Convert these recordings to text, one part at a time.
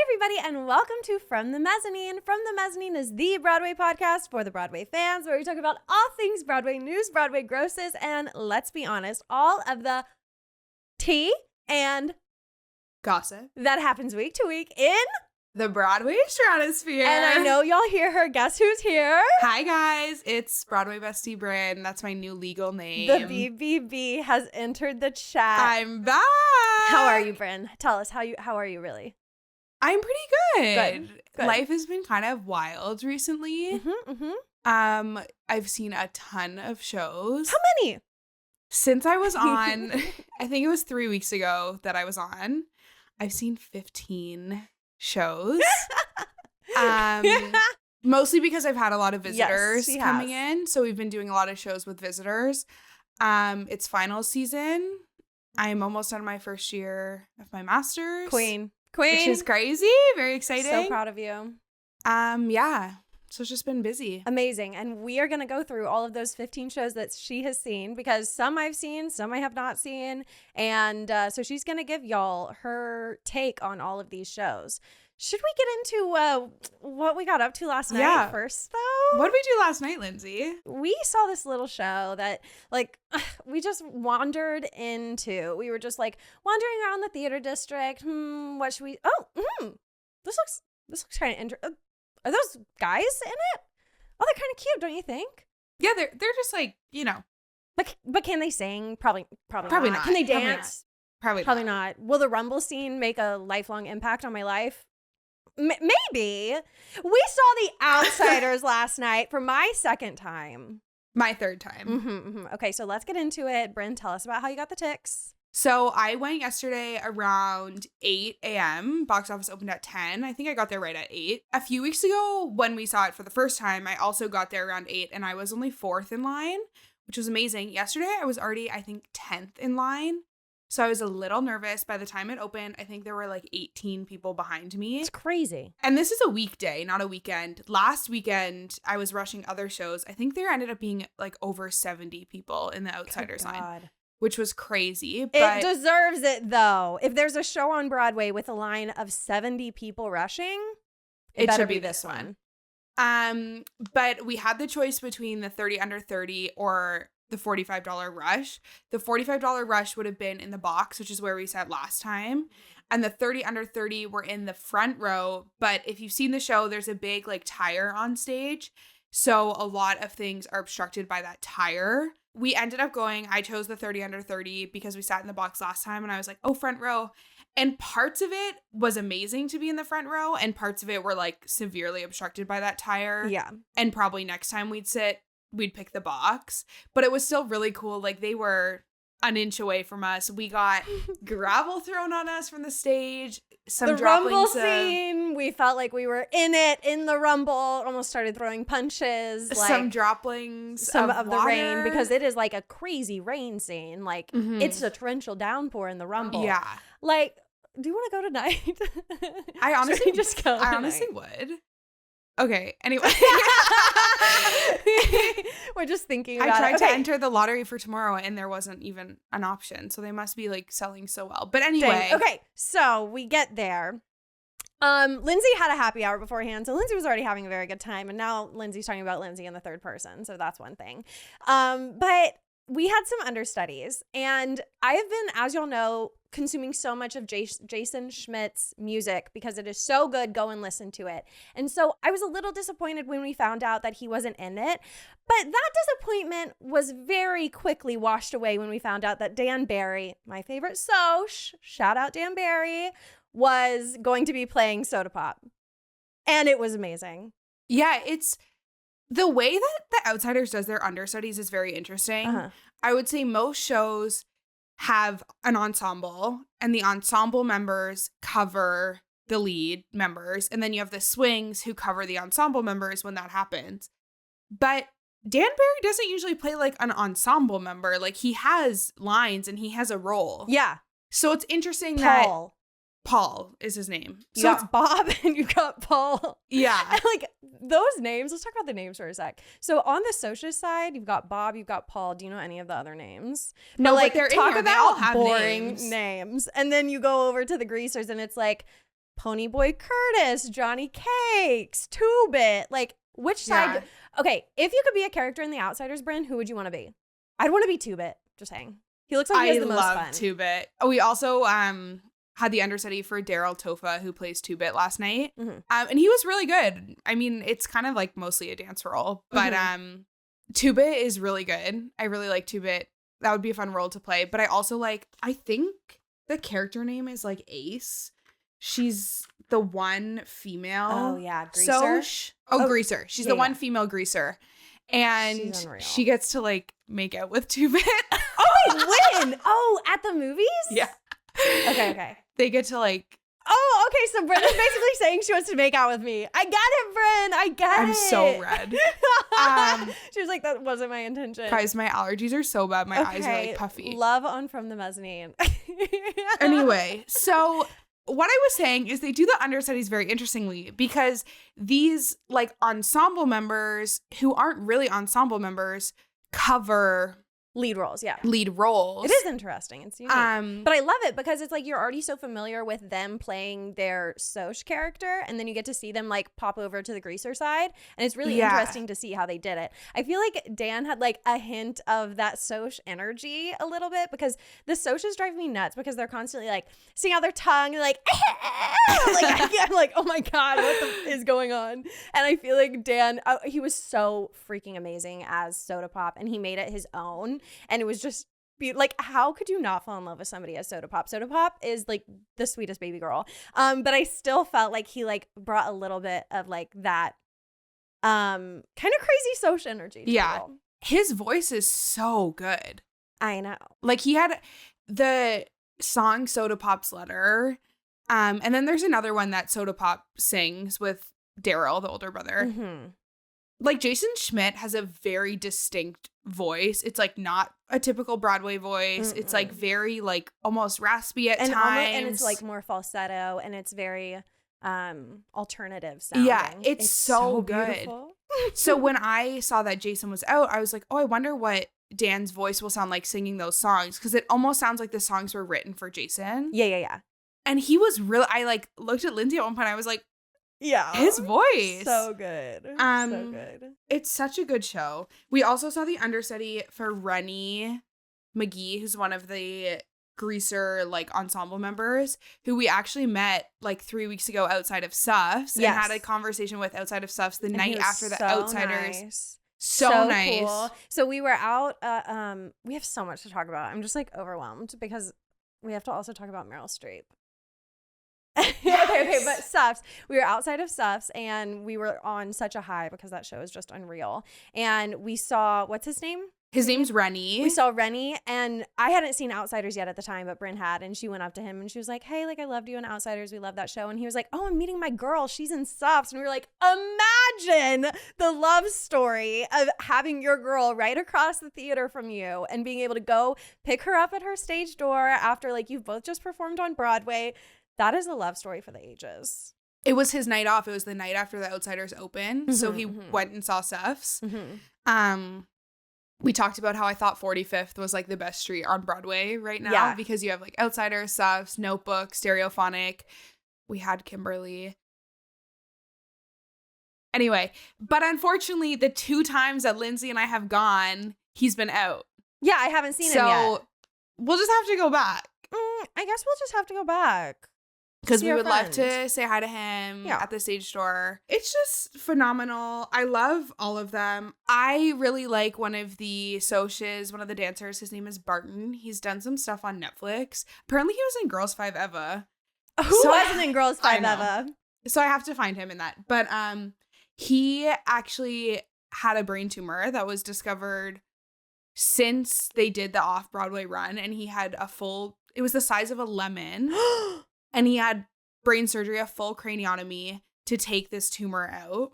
everybody, and welcome to From the Mezzanine. From the Mezzanine is the Broadway podcast for the Broadway fans, where we talk about all things Broadway news, Broadway grosses, and let's be honest, all of the tea and gossip that happens week to week in the Broadway stratosphere. And I know y'all hear her. Guess who's here? Hi, guys. It's Broadway bestie Bryn. That's my new legal name. The BBB has entered the chat. I'm back. How are you, Bryn? Tell us, how are you really? I'm pretty good. Good. Life has been kind of wild recently. I've seen a ton of shows. How many? Since I was on, I think it was 3 weeks ago that I was on, I've seen 15 shows. Mostly because I've had a lot of visitors coming in. So we've been doing a lot of shows with visitors. It's final season. I'm almost done my first year of my master's. Queen. Which is crazy. Very exciting. So proud of you. Yeah. So it's just been busy. Amazing. And we are going to go through all of those 15 shows that she has seen, because some I've seen, some I have not seen. And so she's going to give y'all her take on all of these shows. Should we get into what we got up to last night first, though? What did we do last night, Lindsay? We saw this little show that, like, we just wandered into. We were just, like, wandering around the theater district. What should we... This looks kind of interesting. Are those guys in it? Oh, they're kind of cute, don't you think? Yeah, they're just, like, you know. But can they sing? Probably not. Not. Can they dance? Probably not. Will the Rumble scene make a lifelong impact on my life? Maybe. We saw The Outsiders last night for my second time. My third time. Okay, so let's get into it. Bryn, tell us about how you got the ticks. So I went yesterday around 8 a.m. Box office opened at 10. I think I got there right at 8. A few weeks ago, when we saw it for the first time, I also got there around 8, and I was only 4th in line, which was amazing. Yesterday, I was already, I think, 10th in line. So I was a little nervous. By the time it opened, I think there were like 18 people behind me. It's crazy. And this is a weekday, not a weekend. Last weekend, I was rushing other shows. I think there ended up being like over 70 people in the Outsiders line, which was crazy. But it deserves it, though. If there's a show on Broadway with a line of 70 people rushing, it better be this one. But we had the choice between the 30 under 30 or the $45 rush. The $45 rush would have been in the box, which is where we sat last time. And the 30 under 30 were in the front row. But if you've seen the show, there's a big like tire on stage. So a lot of things are obstructed by that tire. We ended up I chose the 30 under 30 because we sat in the box last time, and I was like, oh, front row. And parts of it was amazing to be in the front row, and parts of it were like severely obstructed by that tire. Yeah. And probably next time we'd pick the box. But it was still really cool. Like, they were an inch away from us. We got gravel thrown on us from the stage. The Rumble scene, we felt like we were in the Rumble, almost started throwing punches. Some droplings of the water. rain, because it is like a crazy rain scene. Like, it's a torrential downpour in the Rumble. Yeah. Like, do you want to go tonight? I honestly just go. I honestly would. Okay, anyway. We're just thinking about it. I tried to enter the lottery for tomorrow, and there wasn't even an option. So they must be like selling so well. But anyway. Dang. Okay, so we get there. Lindsay had a happy hour beforehand, so Lindsay was already having a very good time, and now Lindsay's talking about Lindsay in the third person, so that's one thing. But we had some understudies, and I have been, as y'all know, consuming so much of Jason Schmidt's music because it is so good. Go and listen to it. And so I was a little disappointed when we found out that he wasn't in it, but that disappointment was very quickly washed away when we found out that Dan Barry, my favorite Soch, shout out Dan Barry, was going to be playing Soda Pop. And it was amazing. Yeah, it's the way that the Outsiders does their understudies is very interesting. I would say most shows have an ensemble, and the ensemble members cover the lead members, and then you have the swings who cover the ensemble members when that happens. But Dan Barry doesn't usually play like an ensemble member. Like, he has lines and he has a role. Yeah. So it's interesting Paul is his name. You got Bob and you got Paul. Yeah. And like those names, let's talk about the names for a sec. So on the Soch's side, you've got Bob, you've got Paul. Do you know any of the other names? No, like, but they're talk in here. about they all have boring names. And then you go over to the Greasers and it's like Ponyboy Curtis, Johnny Cakes, Two-Bit. Like, which side? Okay, if you could be a character in The Outsiders, Bryn, who would you want to be? I'd want to be Two-Bit. Just saying. He looks like he has the most fun. I love Two-Bit. We also had the understudy for Daryl Tofa, who plays Two-Bit last night. And he was really good. I mean, it's kind of like mostly a dance role, but Two-Bit is really good. I really like Two-Bit. That would be a fun role to play. But I also like, I think the character name is like Ace. She's the one female. Oh, yeah. Greaser. Greaser. She's the one female Greaser. And she gets to like make out with Two-Bit. Oh, wait, when? Oh, at the movies? Yeah. Okay. They get to like. Oh, okay. So Bryn is basically saying she wants to make out with me. I get it, Bryn. I get it. I'm so red. She was like, that wasn't my intention. Guys, my allergies are so bad. My eyes are like puffy. Love on From the Mezzanine. Anyway, so what I was saying is they do the understudies very interestingly because these like ensemble members who aren't really ensemble members cover lead roles. It is interesting. It's unique. But I love it because it's like you're already so familiar with them playing their Soch character, and then you get to see them like pop over to the Greaser side, and it's really interesting to see how they did it. I feel like Dan had like a hint of that Soch energy a little bit because the Soches drive me nuts because they're constantly like sticking out their tongue and like, I'm like, oh my God, what is going on? And I feel like Dan, he was so freaking amazing as Soda Pop, and he made it his own. And it was just like, how could you not fall in love with somebody as Soda Pop? Soda Pop is like the sweetest baby girl. But I still felt like he like brought a little bit of like that kind of crazy Soch energy. His voice is so good. I know. Like he had the song Soda Pop's Letter. And then there's another one that Soda Pop sings with Daryl, the older brother. Like Jason Schmidt has a very distinct voice. It's like not a typical Broadway voice. It's like very like almost raspy at times. And it's like more falsetto, and it's very alternative sounding. Yeah, it's so good. So when I saw that Jason was out, I was like, oh, I wonder what Dan's voice will sound like singing those songs, because it almost sounds like the songs were written for Jason. Yeah. And he was really, I like looked at Lindsay at one point, I was like, yeah, his voice. So good. So good. It's such a good show. We also saw the understudy for Rennie McGee, who's one of the Greaser like ensemble members, who we actually met like 3 weeks ago outside of Suffs and had a conversation with outside of Suffs the night after the Outsiders. Nice. So nice. Cool. So we were out. We have so much to talk about. I'm just like overwhelmed because we have to also talk about Meryl Streep. Okay, but Suffs. We were outside of Suffs and we were on such a high because that show is just unreal. And we saw, what's his name? His name's Rennie. We saw Rennie, and I hadn't seen Outsiders yet at the time, but Bryn had, and she went up to him and she was like, hey, like I loved you in Outsiders. We love that show. And he was like, oh, I'm meeting my girl. She's in Suffs. And we were like, imagine the love story of having your girl right across the theater from you and being able to go pick her up at her stage door after like you've both just performed on Broadway. That is a love story for the ages. It was his night off. It was the night after the Outsiders opened. So he went and saw Suffs. We talked about how I thought 45th was like the best street on Broadway right now because you have like Outsiders, Suffs, Notebook, Stereophonic. We had Kimberly. Anyway, but unfortunately, the 2 times that Lindsay and I have gone, he's been out. Yeah, I haven't seen him yet. So we'll just have to go back. I guess we'll just have to go back. Because we would love to say hi to him at the stage door. It's just phenomenal. I love all of them. I really like one of the Soches, one of the dancers. His name is Barton. He's done some stuff on Netflix. Apparently he was in Girls 5 Eva. Who wasn't in Girls 5 Eva? So I have to find him in that. But he actually had a brain tumor that was discovered since they did the off-Broadway run. And he had it was the size of a lemon. And he had brain surgery, a full craniotomy to take this tumor out.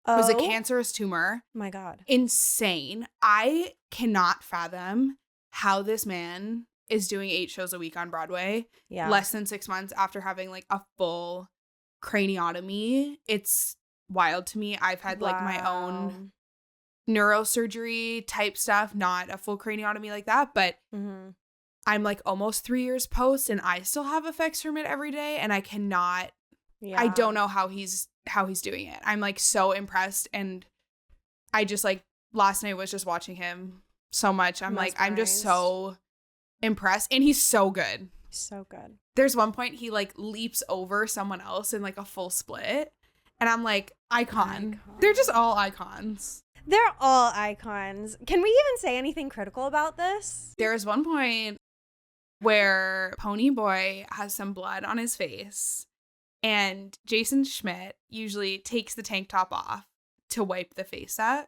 It was a cancerous tumor. My God. Insane. I cannot fathom how this man is doing 8 shows a week on Broadway. Yeah. Less than 6 months after having like a full craniotomy. It's wild to me. I've had like my own neurosurgery type stuff, not a full craniotomy like that, but I'm like almost 3 years post and I still have effects from it every day, and I cannot. Yeah. I don't know how he's doing it. I'm like so impressed, and I just like last night was just watching him so much. I'm like, I'm just so impressed, and he's so good. So good. There's one point he like leaps over someone else in like a full split, and I'm like, icon. They're just all icons. They're all icons. Can we even say anything critical about this? There is one point where Pony Boy has some blood on his face, and Jason Schmidt usually takes the tank top off to wipe the face up.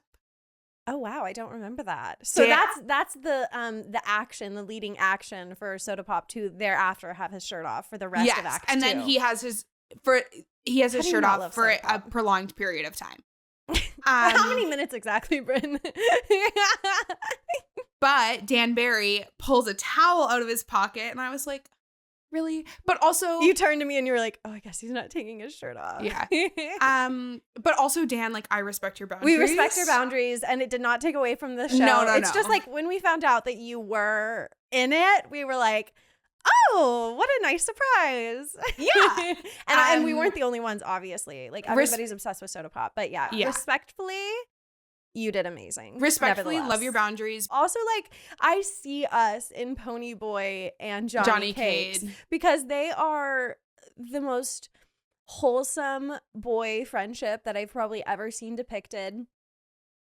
Oh wow, I don't remember that. So that's the action, the leading action for Soda Pop to thereafter have his shirt off for the rest of Act 2. And then he has his shirt off for a prolonged period of time. How many minutes exactly, Bryn? But Dan Barry pulls a towel out of his pocket, and I was like, really? But also, you turned to me and you were like, oh, I guess he's not taking his shirt off. Yeah. But also, Dan, like, I respect your boundaries. We respect your boundaries, and it did not take away from the show. No. It's just like when we found out that you were in it, we were like, oh, what a nice surprise. Yeah. and we weren't the only ones, obviously. Like, everybody's obsessed with Soda Pop. But yeah, respectfully, you did amazing. Respectfully, love your boundaries. Also, like, I see us in Pony Boy and Johnny Cakes because they are the most wholesome boy friendship that I've probably ever seen depicted.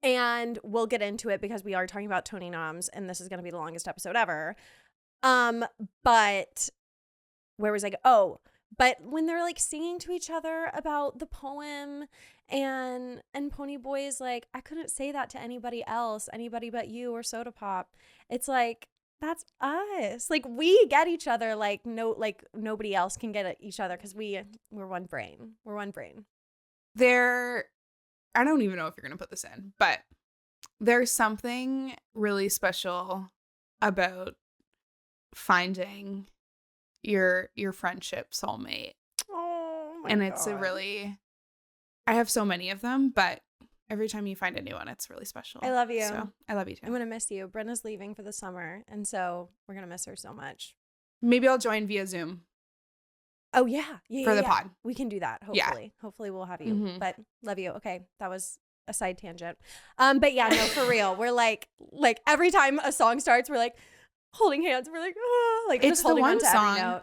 And we'll get into it because we are talking about Tony Noms, and this is going to be the longest episode ever. But where was I? But when they're like singing to each other about the poem, and Pony Boy is like, I couldn't say that to anybody else, anybody but you or Soda Pop. It's like, that's us. Like, we get each other like nobody else can get at each other because we're one brain. We're one brain. I don't even know if you're gonna put this in, but there's something really special about finding your friendship soulmate. Oh my God. And it's I have so many of them, but every time you find a new one, it's really special. I love you. So I love you too. I'm gonna miss you. Brenna's leaving for the summer, and so we're gonna miss her so much. Maybe I'll join via Zoom. Oh yeah. For the pod. We can do that. Hopefully we'll have you. Mm-hmm. But love you. Okay, that was a side tangent. But yeah, no, for real. We're like every time a song starts, we're like holding hands. We're like, oh, like it's just holding the one on to song. every note.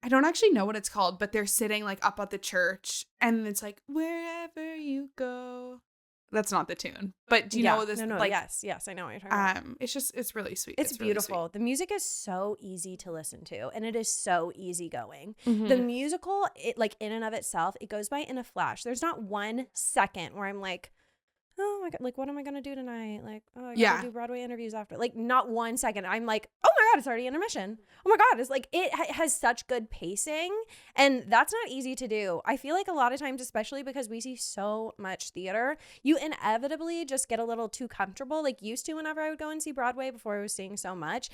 I don't actually know what it's called, but they're sitting like up at the church, and it's like, wherever you go. That's not the tune, but do you know this? No, like, yes, I know what you're talking about. It's really sweet. It's beautiful. Really sweet. The music is so easy to listen to, and it is so easygoing. Mm-hmm. The musical, it like in and of itself, it goes by in a flash. There's not 1 second where I'm like, oh my God, like, what am I going to do tonight? Like, oh, I got to do Broadway interviews after. Like, not 1 second. I'm like, oh my God, it's already intermission. Oh my God, it's like, it has such good pacing, and that's not easy to do. I feel like a lot of times, especially because we see so much theater, you inevitably just get a little too comfortable. Like, used to whenever I would go and see Broadway before I was seeing so much,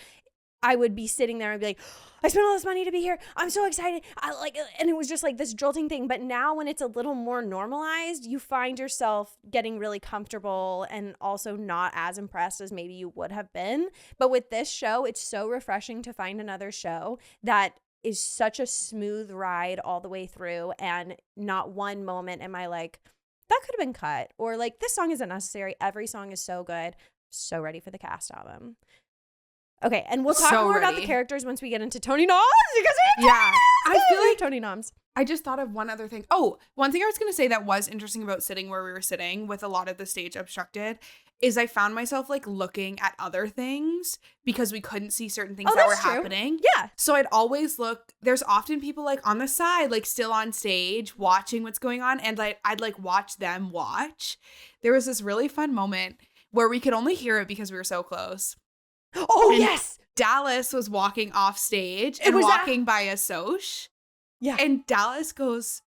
I would be sitting there and be like, I spent all this money to be here. I'm so excited. And it was just like this jolting thing. But now when it's a little more normalized, you find yourself getting really comfortable and also not as impressed as maybe you would have been. But with this show, it's so refreshing to find another show that is such a smooth ride all the way through. And not one moment am I like, that could have been cut. Or like, this song isn't necessary. Every song is so good. So ready for the cast album. Okay, and we'll talk more about the characters once we get into Tony Noms, because I feel like Tony Noms. I just thought of one other thing. Oh, one thing I was going to say that was interesting about sitting where we were sitting with a lot of the stage obstructed is I found myself like looking at other things because we couldn't see certain things that were happening. Yeah. So I'd always look. There's often people like on the side, like still on stage watching what's going on, and like I'd like watch them watch. There was this really fun moment where we could only hear it because we were so close. Oh, and yes. Dallas was walking off stage and walking by a Soch. Yeah. And Dallas goes,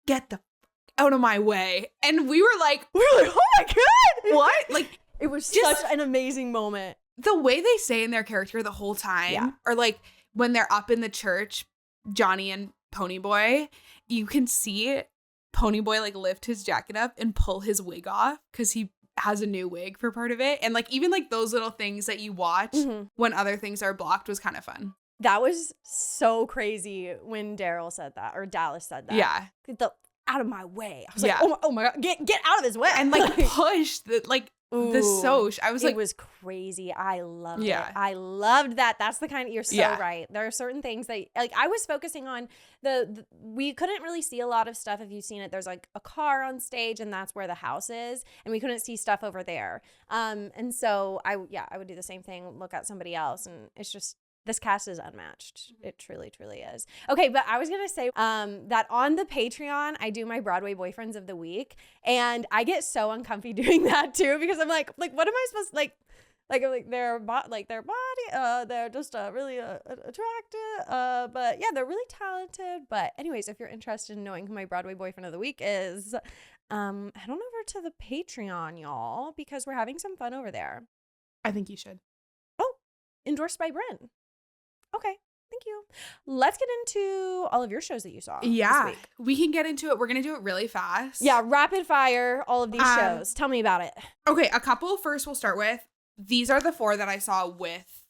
get the f- out of my way. And we were like, oh my God. What? Like, it was such an amazing moment. The way they say in their character the whole time, or like when they're up in the church, Johnny and Pony Boy, you can see Pony Boy like lift his jacket up and pull his wig off because he has a new wig for part of it, and like even like those little things that you watch when other things are blocked was kind of fun. That was so crazy when Daryl said that, or Dallas said that. Yeah. Get the out of my way. I was like, oh my God, get out of his way. And like push the the soch. I was like, it was crazy. I loved Yeah. it. I loved that. That's the kind of, you're so Yeah. right. There are certain things that, like, I was focusing on we couldn't really see a lot of stuff. If you've seen it, there's like a car on stage and that's where the house is. And we couldn't see stuff over there. And so I would do the same thing, look at somebody else. And it's just, this cast is unmatched. It truly, truly is. Okay, but I was going to say that on the Patreon, I do my Broadway Boyfriends of the Week. And I get so uncomfy doing that too, because I'm like, what am I supposed to, like their body, they're just really attractive. But yeah, they're really talented. But anyways, if you're interested in knowing who my Broadway Boyfriend of the Week is, head on over to the Patreon, y'all, because we're having some fun over there. I think you should. Oh, endorsed by Bryn. Okay, thank you. Let's get into all of your shows that you saw this week. We can get into it. We're going to do it really fast. Yeah, rapid fire, all of these shows. Tell me about it. Okay, a couple first we'll start with. These are the 4 that I saw with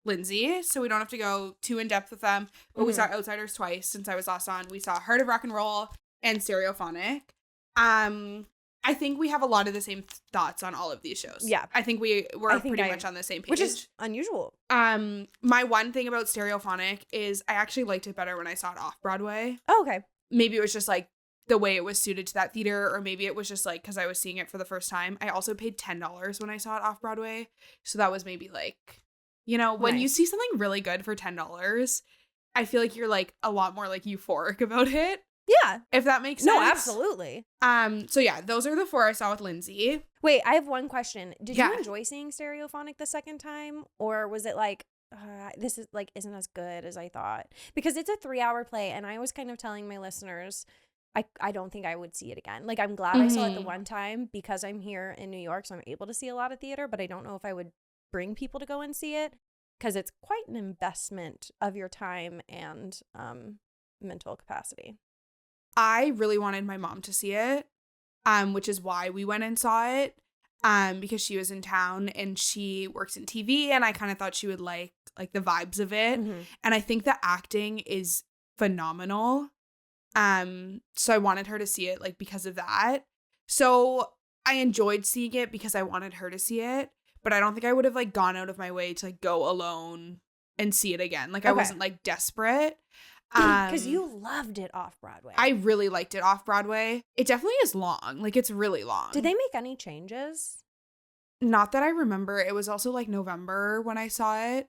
Lindsey, so we don't have to go too in depth with them. But we saw Outsiders twice since I was last on. We saw Heart of Rock and Roll and Stereophonic. I think we have a lot of the same thoughts on all of these shows. Yeah. I think we're pretty much on the same page. Which is unusual. My one thing about Stereophonic is I actually liked it better when I saw it off Broadway. Oh, okay. Maybe it was just like the way it was suited to that theater, or maybe it was just like because I was seeing it for the first time. I also paid $10 when I saw it off Broadway. So that was maybe like, when you see something really good for $10, I feel like you're like a lot more like euphoric about it. Yeah. If that makes sense. No, absolutely. So yeah, those are the 4 I saw with Lindsey. Wait, I have one question. Did you enjoy seeing Stereophonic the second time? Or was it like, this is like, isn't as good as I thought? Because it's a 3-hour play. And I was kind of telling my listeners, I don't think I would see it again. Like, I'm glad I saw it the one time because I'm here in New York. So I'm able to see a lot of theater, but I don't know if I would bring people to go and see it because it's quite an investment of your time and mental capacity. I really wanted my mom to see it, which is why we went and saw it, because she was in town and she works in TV, and I kind of thought she would like the vibes of it. And I think the acting is phenomenal. So I wanted her to see it like because of that. So I enjoyed seeing it because I wanted her to see it, but I don't think I would have like gone out of my way to like go alone and see it again. Like I wasn't like desperate. Because you loved it off Broadway. I really liked it off Broadway. It definitely is long. Like it's really long. Did they make any changes? Not that I remember. It was also like November when I saw it.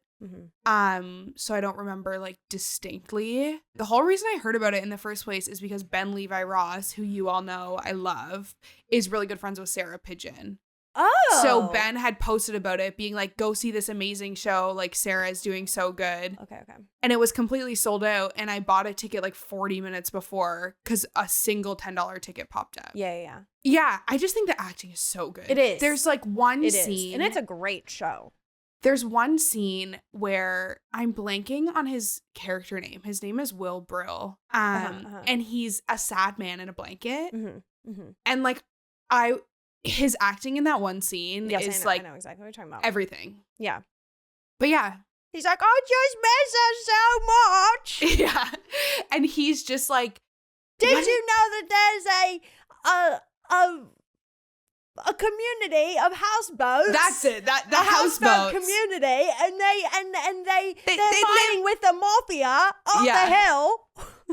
So I don't remember like distinctly. The whole reason I heard about it in the first place is because Ben Levi Ross, who you all know I love, is really good friends with Sarah Pigeon. Oh. So Ben had posted about it being like, go see this amazing show. Like Sarah is doing so good. Okay. And it was completely sold out. And I bought a ticket like 40 minutes before because a single $10 ticket popped up. Yeah. Yeah. I just think the acting is so good. It is. There's like one scene. And it's a great show. There's one scene where I'm blanking on his character name. His name is Will Brill. And he's a sad man in a blanket. And like his acting in that one scene is I know exactly what you're talking about. Everything. Yeah. But yeah. He's like, I just miss her so much. Yeah. And he's just like, did you know that there's a community of houseboats? That's it. The houseboat community, and they're fighting with the mafia up the hill.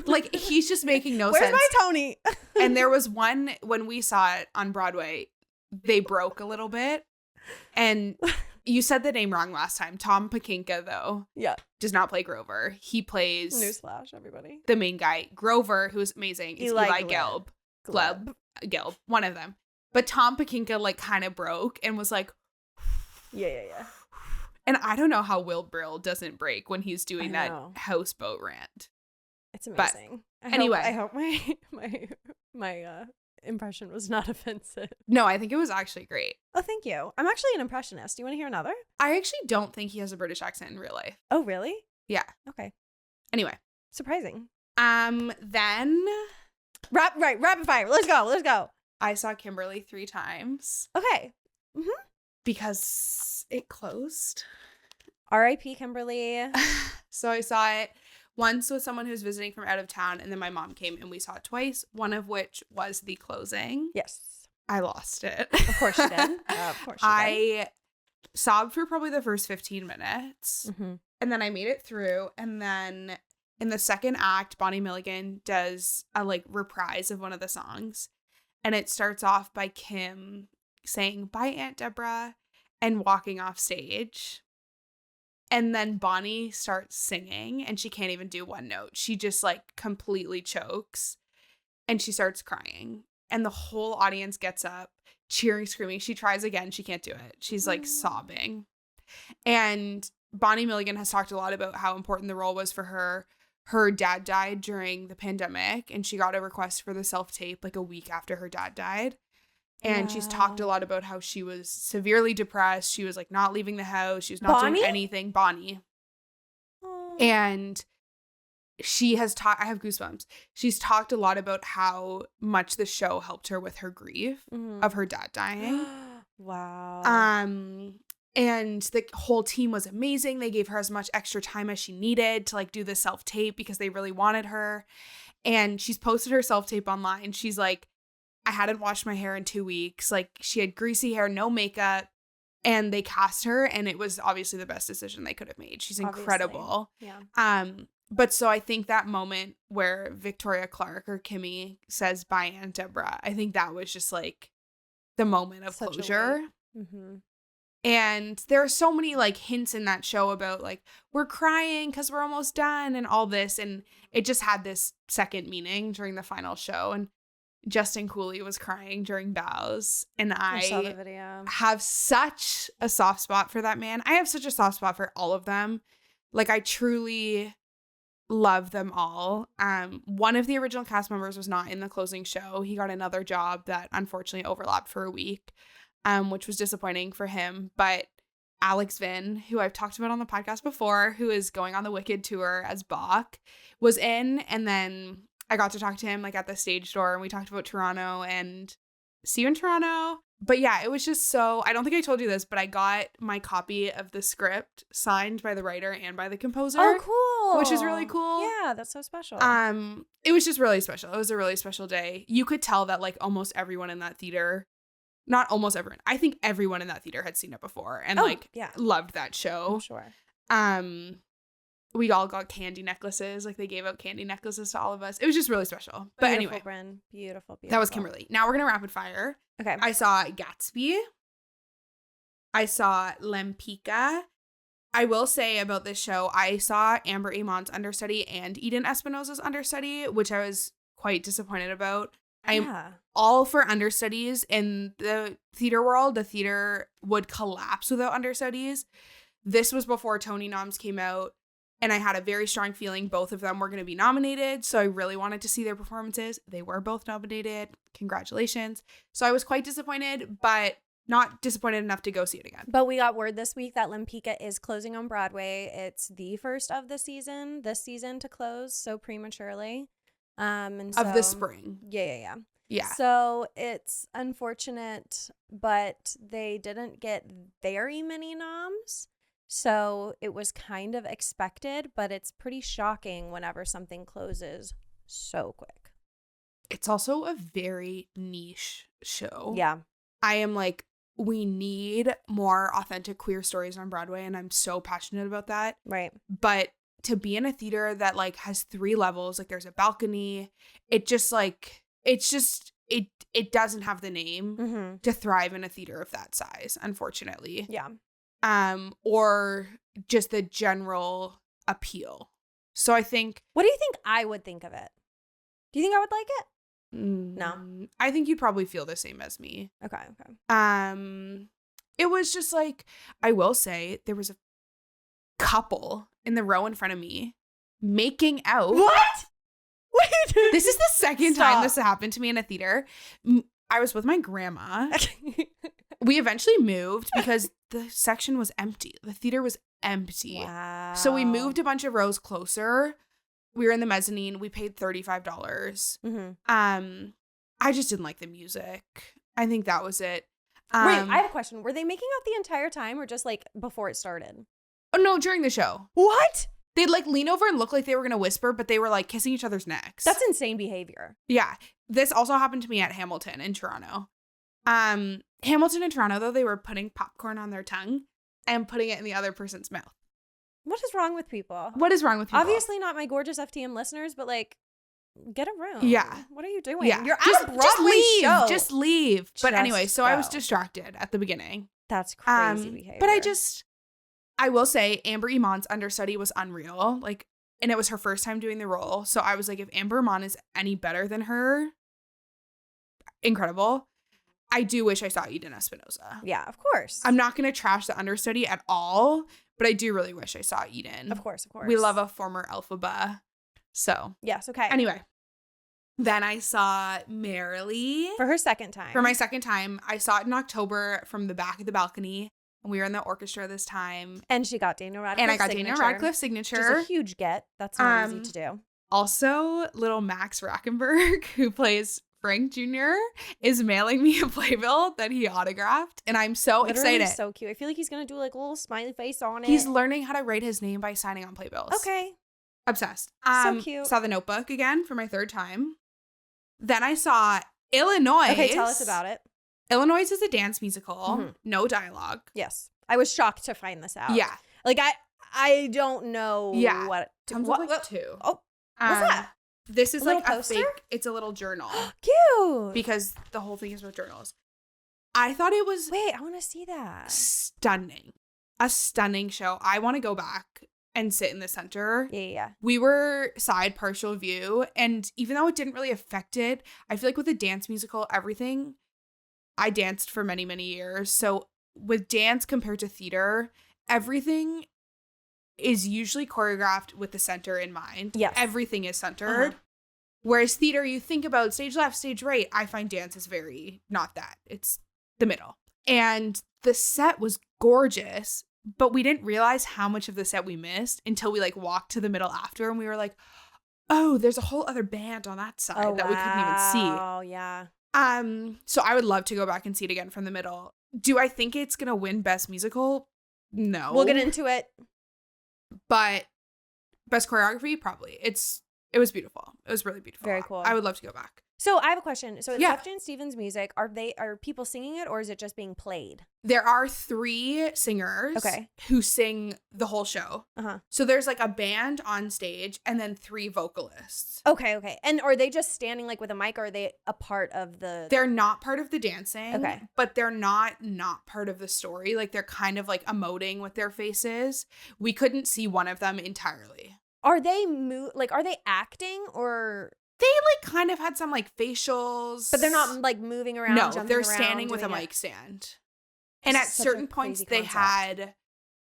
Like he's just making no sense. Where's my Tony? And there was one when we saw it on Broadway, they broke a little bit. And you said the name wrong last time. Tom Pakinka, though, does not play Grover. He plays newsflash, everybody. The main guy, Grover, who's amazing. Is Eli Gelb, one of them. But Tom Pakinka like kind of broke and was like, yeah. And I don't know how Will Brill doesn't break when he's doing that houseboat rant. It's amazing. But anyway, I hope my impression was not offensive. No, I think it was actually great. Oh, thank you. I'm actually an impressionist. Do you want to hear another? I actually don't think he has a British accent in real life. Oh, really? Yeah. Okay. Anyway. Surprising. Then rapid fire. Let's go. I saw Kimberly 3 times. Okay. Because it closed. R.I.P. Kimberly. So I saw it once with someone who was visiting from out of town, and then my mom came and we saw it twice, one of which was the closing. Yes. I lost it. Of course you did. Of course you did. I sobbed for probably the first 15 minutes, and then I made it through, and then in the second act, Bonnie Milligan does a like reprise of one of the songs, and it starts off by Kim saying, "Bye, Aunt Deborah," and walking off stage. And then Bonnie starts singing, and she can't even do one note. She just like completely chokes, and she starts crying. And the whole audience gets up, cheering, screaming. She tries again. She can't do it. She's like sobbing. And Bonnie Milligan has talked a lot about how important the role was for her. Her dad died during the pandemic, and she got a request for the self-tape like a week after her dad died. And she's talked a lot about how she was severely depressed. She was like not leaving the house. She was not doing anything. Bonnie. And she has talked, I have goosebumps. She's talked a lot about how much the show helped her with her grief of her dad dying. Wow. And the whole team was amazing. They gave her as much extra time as she needed to like do the self-tape because they really wanted her. And she's posted her self-tape online. She's like, I hadn't washed my hair in 2 weeks. Like, she had greasy hair, no makeup, and they cast her, and it was obviously the best decision they could have made. She's incredible. Yeah. But so I think that moment where Victoria Clark or Kimmy says, "Bye, Aunt Deborah," I think that was just like the moment of closure. And there are so many like hints in that show about like, we're crying because we're almost done and all this. And it just had this second meaning during the final show. And Justin Cooley was crying during bows, and I saw the video. Have such a soft spot for that man. I have such a soft spot for all of them. Like, I truly love them all. One of the original cast members was not in the closing show. He got another job that unfortunately overlapped for a week, which was disappointing for him. But Alex Vin, who I've talked about on the podcast before, who is going on the Wicked tour as Bach, was in, and then I got to talk to him like at the stage door, and we talked about Toronto and see you in Toronto. But yeah, it was just so, I don't think I told you this, but I got my copy of the script signed by the writer and by the composer. Oh, cool. Which is really cool. Yeah, that's so special. It was just really special. It was a really special day. You could tell that like almost everyone in that theater, not almost everyone, I think everyone in that theater had seen it before and loved that show. I'm sure. We all got candy necklaces. Like, they gave out candy necklaces to all of us. It was just really special. But Beautiful, anyway. Bryn. Beautiful. That was Kimberly. Now we're going to rapid fire. Okay. I saw Gatsby. I saw Lempicka. I will say about this show, I saw Amber Amon's understudy and Eden Espinosa's understudy, which I was quite disappointed about. I'm all for understudies in the theater world. The theater would collapse without understudies. This was before Tony noms came out. And I had a very strong feeling both of them were going to be nominated. So I really wanted to see their performances. They were both nominated. Congratulations. So I was quite disappointed, but not disappointed enough to go see it again. But we got word this week that Lempicka is closing on Broadway. It's the first of the season, this season to close so prematurely. Of the spring. Yeah. So it's unfortunate, but they didn't get very many noms. So it was kind of expected, but it's pretty shocking whenever something closes so quick. It's also a very niche show. Yeah. I am like, we need more authentic queer stories on Broadway, and I'm so passionate about that. Right. But to be in a theater that like has 3 levels, like there's a balcony, it just like, it doesn't have the name to thrive in a theater of that size, unfortunately. Yeah. Or just the general appeal. So I think... What do you think I would think of it? Do you think I would like it? No. I think you'd probably feel the same as me. Okay. It was just like, I will say, there was a couple in the row in front of me making out. What? Wait. This is the second time this happened to me in a theater. I was with my grandma. We eventually moved because the section was empty. The theater was empty. Wow. So we moved a bunch of rows closer. We were in the mezzanine. We paid $35. I just didn't like the music. I think that was it. Wait, I have a question. Were they making out the entire time or just like before it started? Oh, no, during the show. What? They'd like lean over and look like they were going to whisper, but they were like kissing each other's necks. That's insane behavior. Yeah. This also happened to me at Hamilton in Toronto. Hamilton and Toronto, though, they were putting popcorn on their tongue and putting it in the other person's mouth. What is wrong with people? What is wrong with people? Obviously not my gorgeous FTM listeners, but like, get a room. Yeah. What are you doing? Yeah. You're at a Broadway show. Just leave. But anyway, Just so I was go. distracted at the beginning. That's crazy behavior. But I will say Amber Iman's understudy was unreal. Like, and it was her first time doing the role. So I was like, if Amber Iman is any better than her, incredible. I do wish I saw Eden Espinosa. Yeah, of course. I'm not going to trash the understudy at all, but I do really wish I saw Eden. Of course. We love a former Elphaba. So. Yes, okay. Anyway. Then I saw Marilee. For her second time. For my second time. I saw it in October from the back of the balcony. And we were in the orchestra this time. And she got Daniel Radcliffe's And I got signature, Daniel Radcliffe's signature. which is a huge get. That's not easy to do. Also, little Max Rackenberg, who plays Frank Jr., is mailing me a playbill that he autographed. And I'm so Literally excited. so cute. I feel like he's going to do like a little smiley face on it. He's learning how to write his name by signing on playbills. Okay. Obsessed. So cute. Saw The Notebook again for my third time. Then I saw Illinois. Okay, tell us about it. Illinois is a dance musical. Mm-hmm. No dialogue. Yes. I was shocked to find this out. Yeah. Like, I don't know what. Comes with like two. Oh, what's that? This is A like little a poster? fake. It's a little journal. Cute. Because the whole thing is with journals. I thought it was Wait, I want to see that. stunning. A stunning show. I want to go back and sit in the center. Yeah. We were side partial view, and even though it didn't really affect it, I feel like with a dance musical, everything, I danced for many, many years. So with dance compared to theater, everything is usually choreographed with the center in mind. Yes. Everything is centered. Whereas theater, you think about stage left, stage right. I find dance is very not that. It's the middle. And the set was gorgeous, but we didn't realize how much of the set we missed until we like walked to the middle after, and we were like, oh, there's a whole other band on that side that we couldn't even see. Oh, yeah. So I would love to go back and see it again from the middle. Do I think it's gonna win Best Musical? No. We'll get into it. But Best Choreography, probably. It was beautiful. It was really beautiful. Very cool. I would love to go back. So I have a question. So it's Yeah. Sefton Stevens music. Are people singing it, or is it just being played? There are 3 singers who sing the whole show. So there's like a band on stage and then 3 vocalists. Okay. And are they just standing like with a mic, or are they a part of the... They're not part of the dancing. Okay. But they're not part of the story. Like they're kind of like emoting with their faces. We couldn't see one of them entirely. Are they are they acting, or... They like kind of had some like facials. But they're not like moving around, No, jumping they're around, standing with a doing it. mic stand. And at Such a certain points crazy they concept. had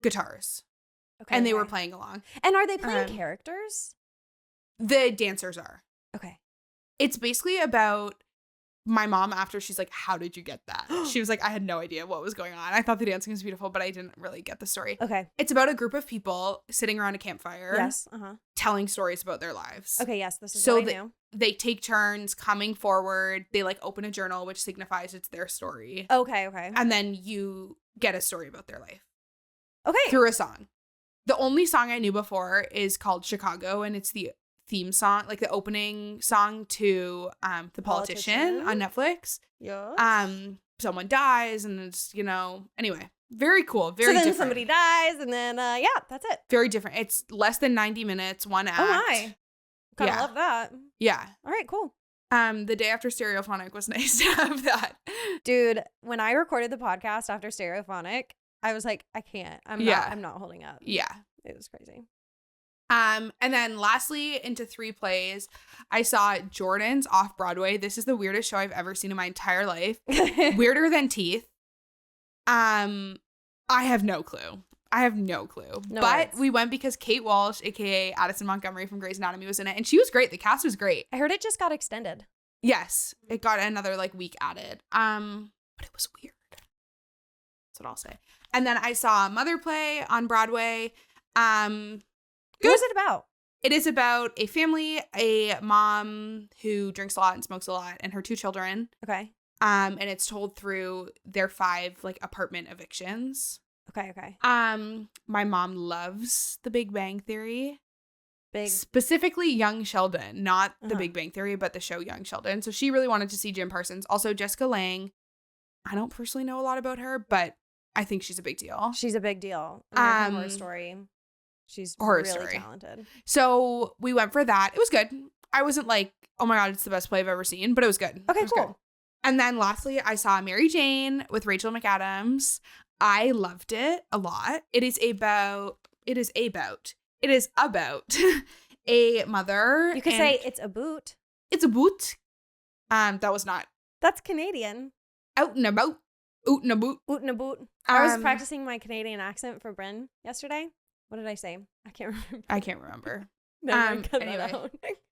guitars. Okay, And they were playing along. And are they playing characters? The dancers are. Okay. It's basically about my mom after she's like, how did you get that? She was like, I had no idea what was going on. I thought the dancing was beautiful, but I didn't really get the story. Okay. It's about a group of people sitting around a campfire. Yes. Telling stories about their lives. Okay, yes, this is So what I knew. they take turns coming forward. They like open a journal, which signifies it's their story. Okay. And then you get a story about their life. Okay. Through a song. The only song I knew before is called Chicago, and it's the theme song, like the opening song to The Politician on Netflix. Yeah. Someone dies, and it's, anyway, very cool. Very so then different. somebody dies, and then that's it. Very different. It's less than 90 minutes, one act. Oh my. Kind of love that. Yeah. All right, cool. The day after Stereophonic was nice to have that. Dude, when I recorded the podcast after Stereophonic, I was like, I can't. I'm not holding up. Yeah. It was crazy. And then lastly, into 3 plays, I saw Jordan's Off-Broadway. This is the weirdest show I've ever seen in my entire life. Weirder than Teeth. I have no clue. No but words. we went because Kate Walsh, aka Addison Montgomery from Grey's Anatomy, was in it, and she was great. The cast was great. I heard it just got extended. Yes, it got another week added. But it was weird. That's what I'll say. And then I saw Mother Play on Broadway. What was it about? It is about a family, a mom who drinks a lot and smokes a lot, and her 2 children. Okay. And it's told through their 5 apartment evictions. Okay. My mom loves The Big Bang Theory. Big. Specifically Young Sheldon, not The Big Bang Theory, but the show Young Sheldon. So she really wanted to see Jim Parsons. Also, Jessica Lange. I don't personally know a lot about her, but I think she's a big deal. She's a big deal. American Horror Story. She's really talented. So we went for that. It was good. I wasn't like, oh my God, it's the best play I've ever seen, but it was good. Okay, was cool. Good. And then lastly, I saw Mary Jane with Rachel McAdams. I loved it a lot. It is about a mother. You could say it's a boot. It's a boot. That was not. That's Canadian. Out and about. Oot and a boot. Oot and a boot. I was practicing my Canadian accent for Bryn yesterday. What did I say? I can't remember. No, anyway,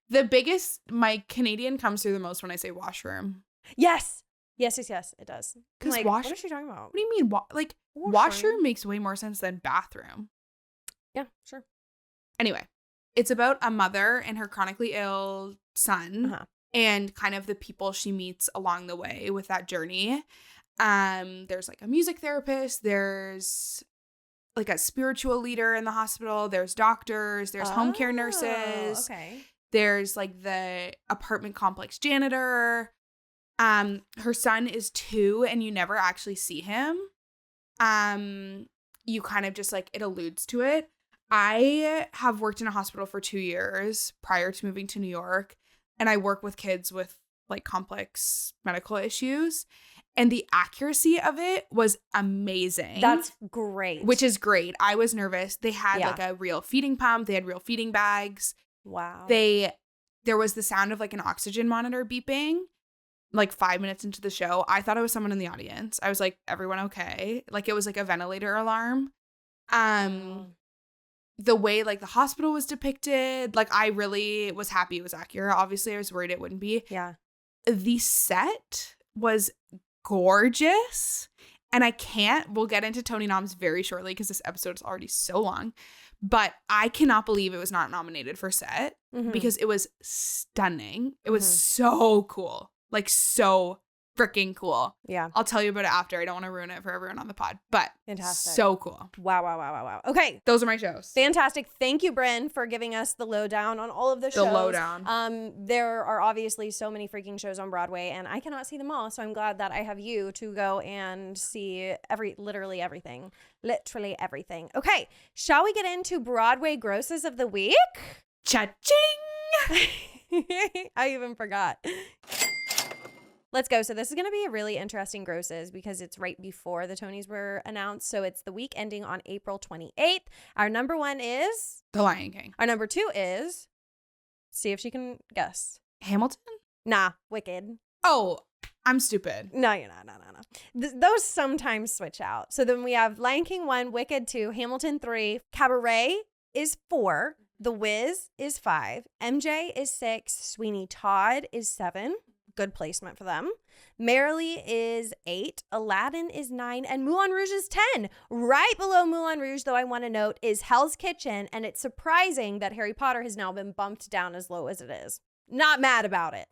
the biggest, my Canadian comes through the most when I say washroom. Yes, it does. Because like, what is she talking about? What do you mean? Washroom makes way more sense than bathroom. Yeah, sure. Anyway, it's about a mother and her chronically ill son and kind of the people she meets along the way with that journey. There's like a music therapist. There's like a spiritual leader in the hospital. There's doctors. There's home care nurses. Okay. There's like the apartment complex janitor. Her son is 2 and you never actually see him. You kind of just like, it alludes to it. I have worked in a hospital for 2 years prior to moving to New York, and I work with kids with like complex medical issues, and the accuracy of it was amazing. That's great. Which is great. I was nervous. They had like a real feeding pump. They had real feeding bags. Wow. There was the sound of like an oxygen monitor beeping like 5 minutes into the show. I thought it was someone in the audience. I was like, everyone okay? Like it was like a ventilator alarm. The way like the hospital was depicted, like I really was happy it was accurate. Obviously, I was worried it wouldn't be. Yeah. The set was gorgeous. And we'll get into Tony Noms very shortly because this episode is already so long. But I cannot believe it was not nominated for set because it was stunning. It was so cool. Like so freaking cool. Yeah. I'll tell you about it after. I don't want to ruin it for everyone on the pod, but fantastic. So cool. Wow. Okay. Those are my shows. Fantastic. Thank you, Bryn, for giving us the lowdown on all of the shows. The lowdown. There are obviously so many freaking shows on Broadway, and I cannot see them all, so I'm glad that I have you to go and see literally everything. Literally everything. Okay. Shall we get into Broadway grosses of the week? Cha-ching! I even forgot. Let's go. So this is going to be a really interesting grosses because it's right before the Tonys were announced. So it's the week ending on April 28th. Our number 1 is The Lion King. Our number 2 is, see if she can guess. Hamilton? Nah, Wicked. Oh, I'm stupid. No, you're not. No. Those sometimes switch out. So then we have Lion King 1, Wicked 2, Hamilton 3, Cabaret is 4, The Wiz is 5, MJ is 6, Sweeney Todd is 7. Good placement for them. Merrily is 8, Aladdin is 9, and Moulin Rouge is 10. Right below Moulin Rouge, though, I want to note, is Hell's Kitchen, and it's surprising that Harry Potter has now been bumped down as low as it is. Not mad about it.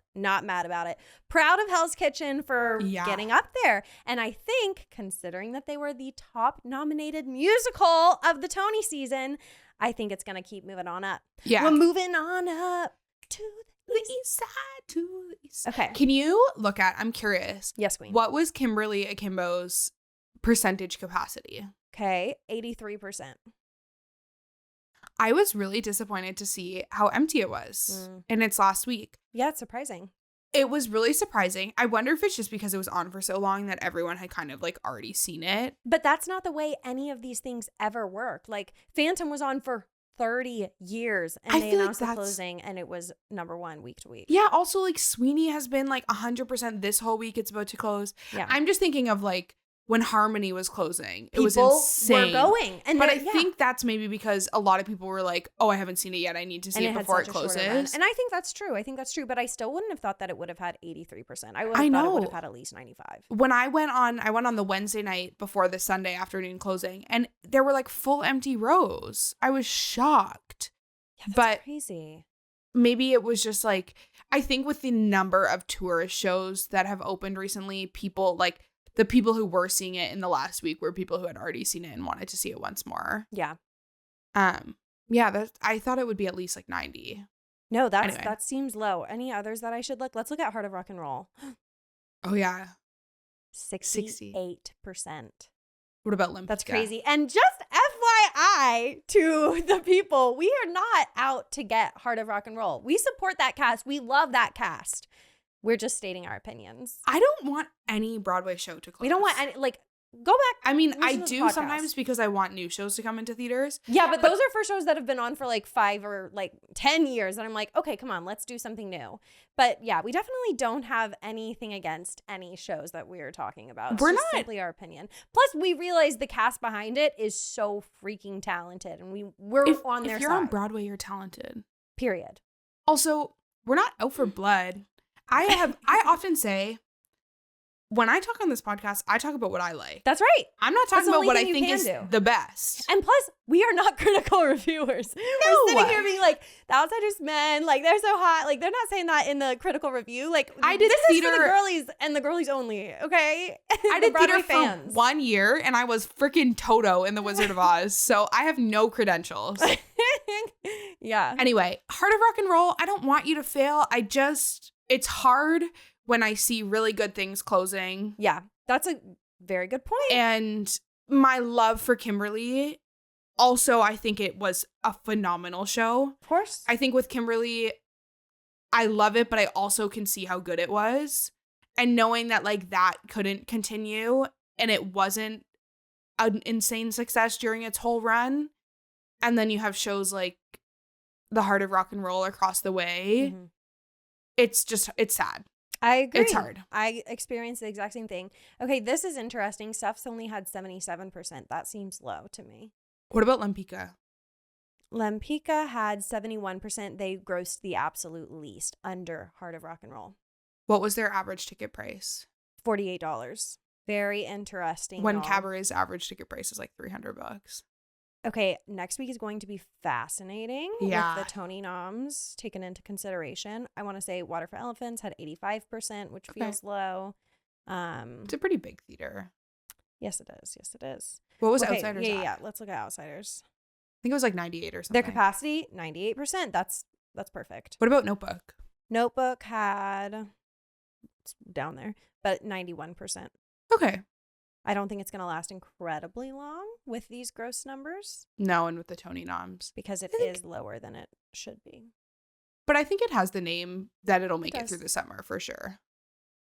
Proud of Hell's Kitchen for getting up there. And I think, considering that they were the top nominated musical of the Tony season, I think it's going to keep moving on up. Yeah. We're moving on up to the east side, to the east side. Okay. Can you look at, I'm curious. Yes, Queen. What was Kimberly Akimbo's percentage capacity? Okay, 83%. I was really disappointed to see how empty it was in its last week. Yeah, it's surprising. It was really surprising. I wonder if it's just because it was on for so long that everyone had kind of like already seen it. But that's not the way any of these things ever work. Like Phantom was on for 30 years and they announced the closing and it was number 1 week to week. Yeah. Also, like Sweeney has been like 100% this whole week. It's about to close. Yeah. I'm just thinking of like when Harmony was closing. It was insane. Were going. But I think that's maybe because a lot of people were like, oh, I haven't seen it yet. I need to see it before it closes. And I think that's true. But I still wouldn't have thought that it would have had 83%. I would have thought it would have had at least 95. When I went on the Wednesday night before the Sunday afternoon closing, and there were like full empty rows. I was shocked. Yeah, that's crazy. Maybe it was just like, I think with the number of tourist shows that have opened recently, people like the people who were seeing it in the last week were people who had already seen it and wanted to see it once more. Yeah. Yeah, I thought it would be at least like 90. No, Anyway. that seems low. Any others that I should look? Let's look at Heart of Rock and Roll. Oh, yeah. 68%. What about Limp? That's crazy. And just FYI to the people, we are not out to get Heart of Rock and Roll. We support that cast. We love that cast. We're just stating our opinions. I don't want any Broadway show to close. We don't want any, like, go back. I mean, I listen to the do podcast. sometimes because I want new shows to come into theaters. Yeah, but those are for shows that have been on for like 5 or like 10 years. And I'm like, okay, come on, let's do something new. But yeah, we definitely don't have anything against any shows that we're talking about. It's We're just not. simply our opinion. Plus, we realize the cast behind it is so freaking talented. And we're on their side. If you're on Broadway, you're talented. Period. Also, we're not out for blood. I often say, when I talk on this podcast, I talk about what I like. That's right. I'm not talking That's the about only what I thing you think can is do. the best. And plus, we are not critical reviewers. No. We're sitting here being like, The Outsiders men, like, they're so hot. Like, they're not saying that in the critical review. Like, I did this theater- is for the girlies and the girlies only, okay? I The did Broadway theater for 1 year, and I was freaking Toto in The Wizard of Oz, so I have no credentials. Yeah. Anyway, Heart of Rock and Roll, I don't want you to fail. It's hard when I see really good things closing. Yeah. That's a very good point. And my love for Kimberly, also, I think it was a phenomenal show. Of course. I think with Kimberly, I love it, but I also can see how good it was. And knowing that, like, that couldn't continue and it wasn't an insane success during its whole run. And then you have shows like The Heart of Rock and Roll across the way. Mhm. It's sad. I agree. It's hard. I experienced the exact same thing. Okay, this is interesting. Stuff's only had 77%. That seems low to me. What about Lempicka? Lempicka had 71%. They grossed the absolute least, under Heart of Rock and Roll. What was their average ticket price? $48. Very interesting. When y'all. Cabaret's average ticket price is like $300. Okay, next week is going to be fascinating Yeah. with the Tony noms taken into consideration. I want to say Water for Elephants had 85%, which feels low. It's a pretty big theater. Yes, it is. Yes, it is. What was Okay, Outsiders yeah, at? yeah. Let's look at Outsiders. I think it was like 98 or something. Their capacity, 98%. That's perfect. What about Notebook? Notebook had, it's down there, but 91%. Okay. I don't think it's going to last incredibly long with these gross numbers No, and with the Tony noms. because it I think- is lower than it should be. But I think it has the name that it'll make it does. through the summer for sure.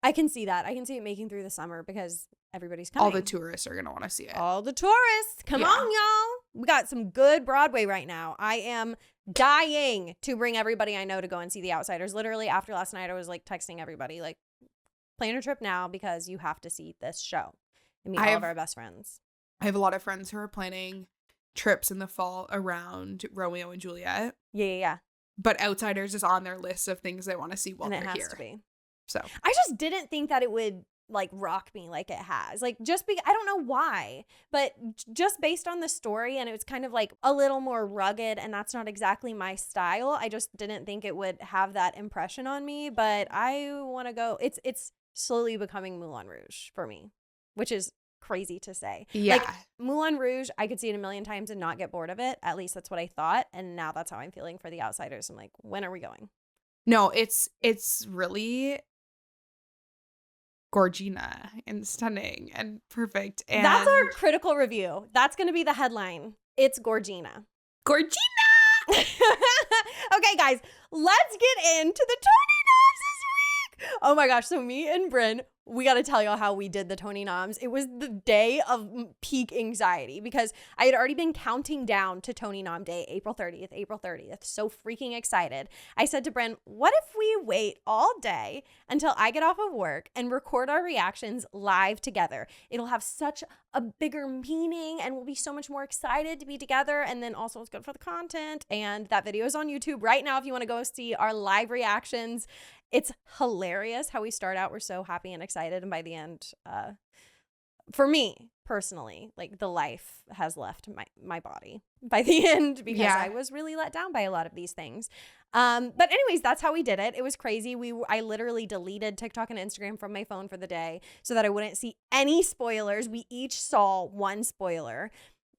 I can see that. I can see it making through the summer because everybody's coming. All the tourists are going to want to see it. All the tourists. Come Yeah. on, y'all. We got some good Broadway right now. I am dying to bring everybody I know to go and see The Outsiders. Literally, after last night, I was like texting everybody, like, plan a trip now because you have to see this show and meet all of our best friends. I have a lot of friends who are planning trips in the fall around Romeo and Juliet. Yeah. But Outsiders is on their list of things they want to see while And it they're has here. to be. So I just didn't think that it would like rock me like it has. Like I don't know why, but just based on the story, and it was kind of like a little more rugged, and that's not exactly my style. I just didn't think it would have that impression on me, but I want to go. It's slowly becoming Moulin Rouge for me, which is crazy to say. yeah. Like Moulin Rouge, I could see it a million times and not get bored of it. At least that's what I thought, and now that's how I'm feeling for The Outsiders. I'm like, when are we going? No, it's really Gorgina and stunning and perfect. And That's our critical review. That's going to be the headline. It's Gorgina. Gorgina. Okay, guys, let's get into the Tony noms this week. Oh my gosh. So me and Bryn, we got to tell y'all how we did the Tony noms. It was the day of peak anxiety because I had already been counting down to Tony nom day, April 30th. So freaking excited. I said to Bryn, what if we wait all day until I get off of work and record our reactions live together? It'll have such a bigger meaning and we'll be so much more excited to be together. And then also it's good for the content. And that video is on YouTube right now if you want to go see our live reactions. It's hilarious how we start out. We're so happy and excited. And by the end, for me personally, like the life has left my body by the end because I was really let down by a lot of these things. But anyways, that's how we did it. It was crazy. I literally deleted TikTok and Instagram from my phone for the day so that I wouldn't see any spoilers. We each saw one spoiler.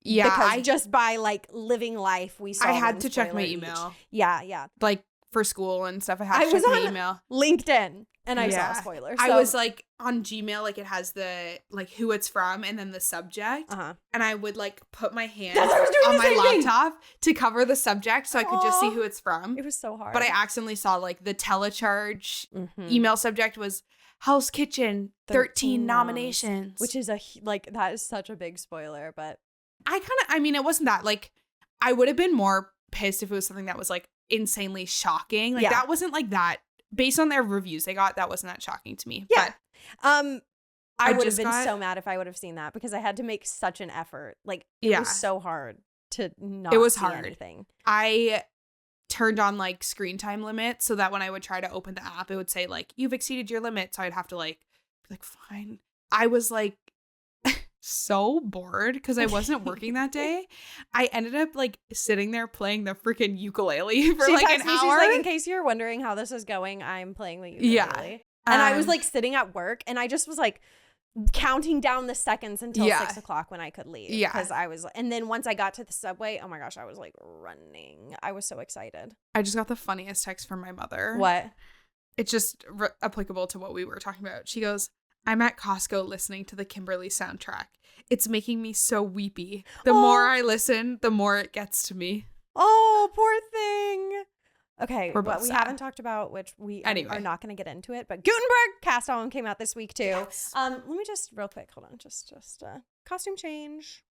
Yeah, because just by like living life, we saw. I had to check my email. Yeah. Like for school and stuff, I had to check my email. LinkedIn, and I saw spoilers. So. I was like on Gmail, like it has the like who it's from and then the subject, and I would like put my hand on my laptop to cover the subject so I could just see who it's from. It was so hard, but I accidentally saw like the telecharge email subject was Hell's Kitchen 13 nominations, which is that is such a big spoiler, but. I mean, it wasn't that, like, I would have been more pissed if it was something that was, like, insanely shocking. Like, that wasn't, like, that. Based on their reviews they got, that wasn't that shocking to me. Yeah. But, I would have been so mad if I would have seen that because I had to make such an effort. Like, it was so hard to not see anything. I turned on, like, screen time limit so that when I would try to open the app, it would say, like, you've exceeded your limit. So I'd have to, like, be like, fine. I was, like, so bored because I wasn't working that day. I ended up like sitting there playing the freaking ukulele for like an hour. She's like, in case you're wondering how this is going, I'm playing the ukulele. Yeah. And I was like sitting at work and I just was like counting down the seconds until 6 o'clock when I could leave. Yeah. Because and then once I got to the subway, oh my gosh, I was like running. I was so excited. I just got the funniest text from my mother. What? It's just applicable to what we were talking about. She goes, I'm at Costco listening to the Kimberly soundtrack. It's making me so weepy. The more I listen, the more it gets to me. Oh, poor thing. Okay, but we haven't talked about, which we are not going to get into it, but Gutenberg cast album came out this week too. Yes. Let me just real quick, hold on, just costume change.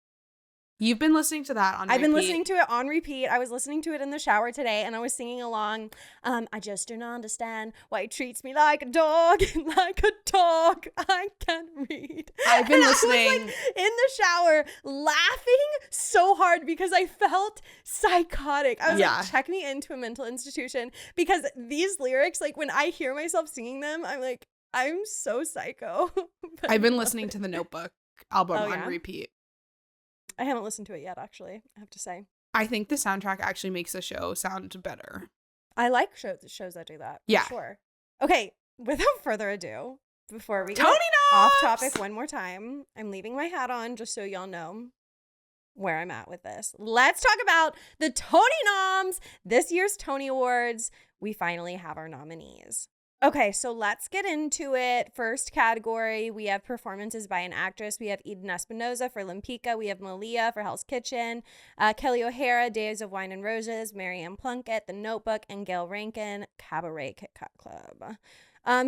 You've been listening to that on repeat. I've been listening to it on repeat. I was listening to it in the shower today and I was singing along. I just don't understand why he treats me like a dog, like a dog. I can't read. I've been listening. I was like in the shower laughing so hard because I felt psychotic. I was like, check me into a mental institution because these lyrics, like when I hear myself singing them, I'm like, I'm so psycho. I've been listening to the Notebook album on repeat. I haven't listened to it yet, actually, I have to say. I think the soundtrack actually makes the show sound better. I like shows that do that. Yeah. Sure. Okay, without further ado, before we get Tony off topic one more time, I'm leaving my hat on just so y'all know where I'm at with this. Let's talk about the Tony Noms, this year's Tony Awards. We finally have our nominees. Okay, so let's get into it. First category, we have performances by an actress. We have Eden Espinosa for Limpika. We have Malia for Hell's Kitchen. Kelly O'Hara, Days of Wine and Roses. Marianne Plunkett, The Notebook. And Gail Rankin, Cabaret Kit Kat Club.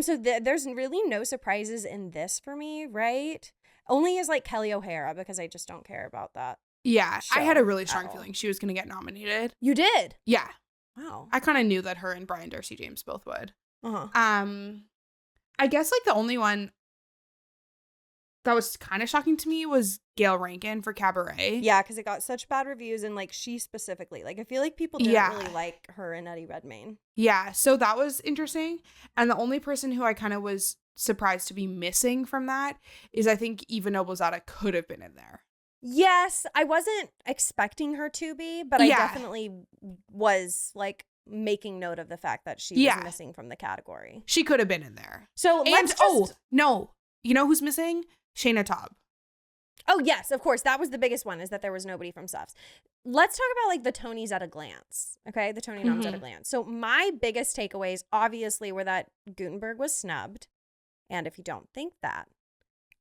So there's really no surprises in this for me, right? Only is like Kelly O'Hara because I just don't care about that. Yeah, I had a really strong feeling she was going to get nominated. You did? Yeah. Wow. I kind of knew that her and Brian Darcy James both would. Uh-huh. I guess like the only one that was kind of shocking to me was Gail Rankin for Cabaret. Yeah, because it got such bad reviews and like she specifically, like I feel like people didn't really like her and Eddie Redmayne. Yeah, so that was interesting. And the only person who I kind of was surprised to be missing from that is I think Eva Noblezada could have been in there. Yes, I wasn't expecting her to be, but I definitely was like making note of the fact that she was missing from the category. She could have been in there. So let's no. You know who's missing? Shayna Taub. Oh, yes, of course. That was the biggest one, is that there was nobody from Snubs. Let's talk about like the Tonys at a glance. Okay, the Tony noms at a glance. So my biggest takeaways obviously were that Gutenberg was snubbed. And if you don't think that,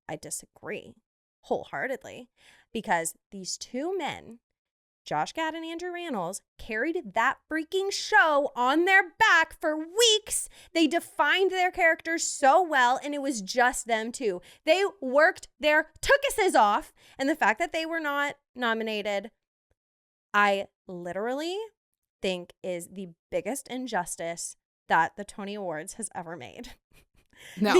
I disagree wholeheartedly, because these two men, Josh Gad and Andrew Rannells, carried that freaking show on their back for weeks. They defined their characters so well, and it was just them two. They worked their tookuses off, and the fact that they were not nominated, I literally think is the biggest injustice that the Tony Awards has ever made. No.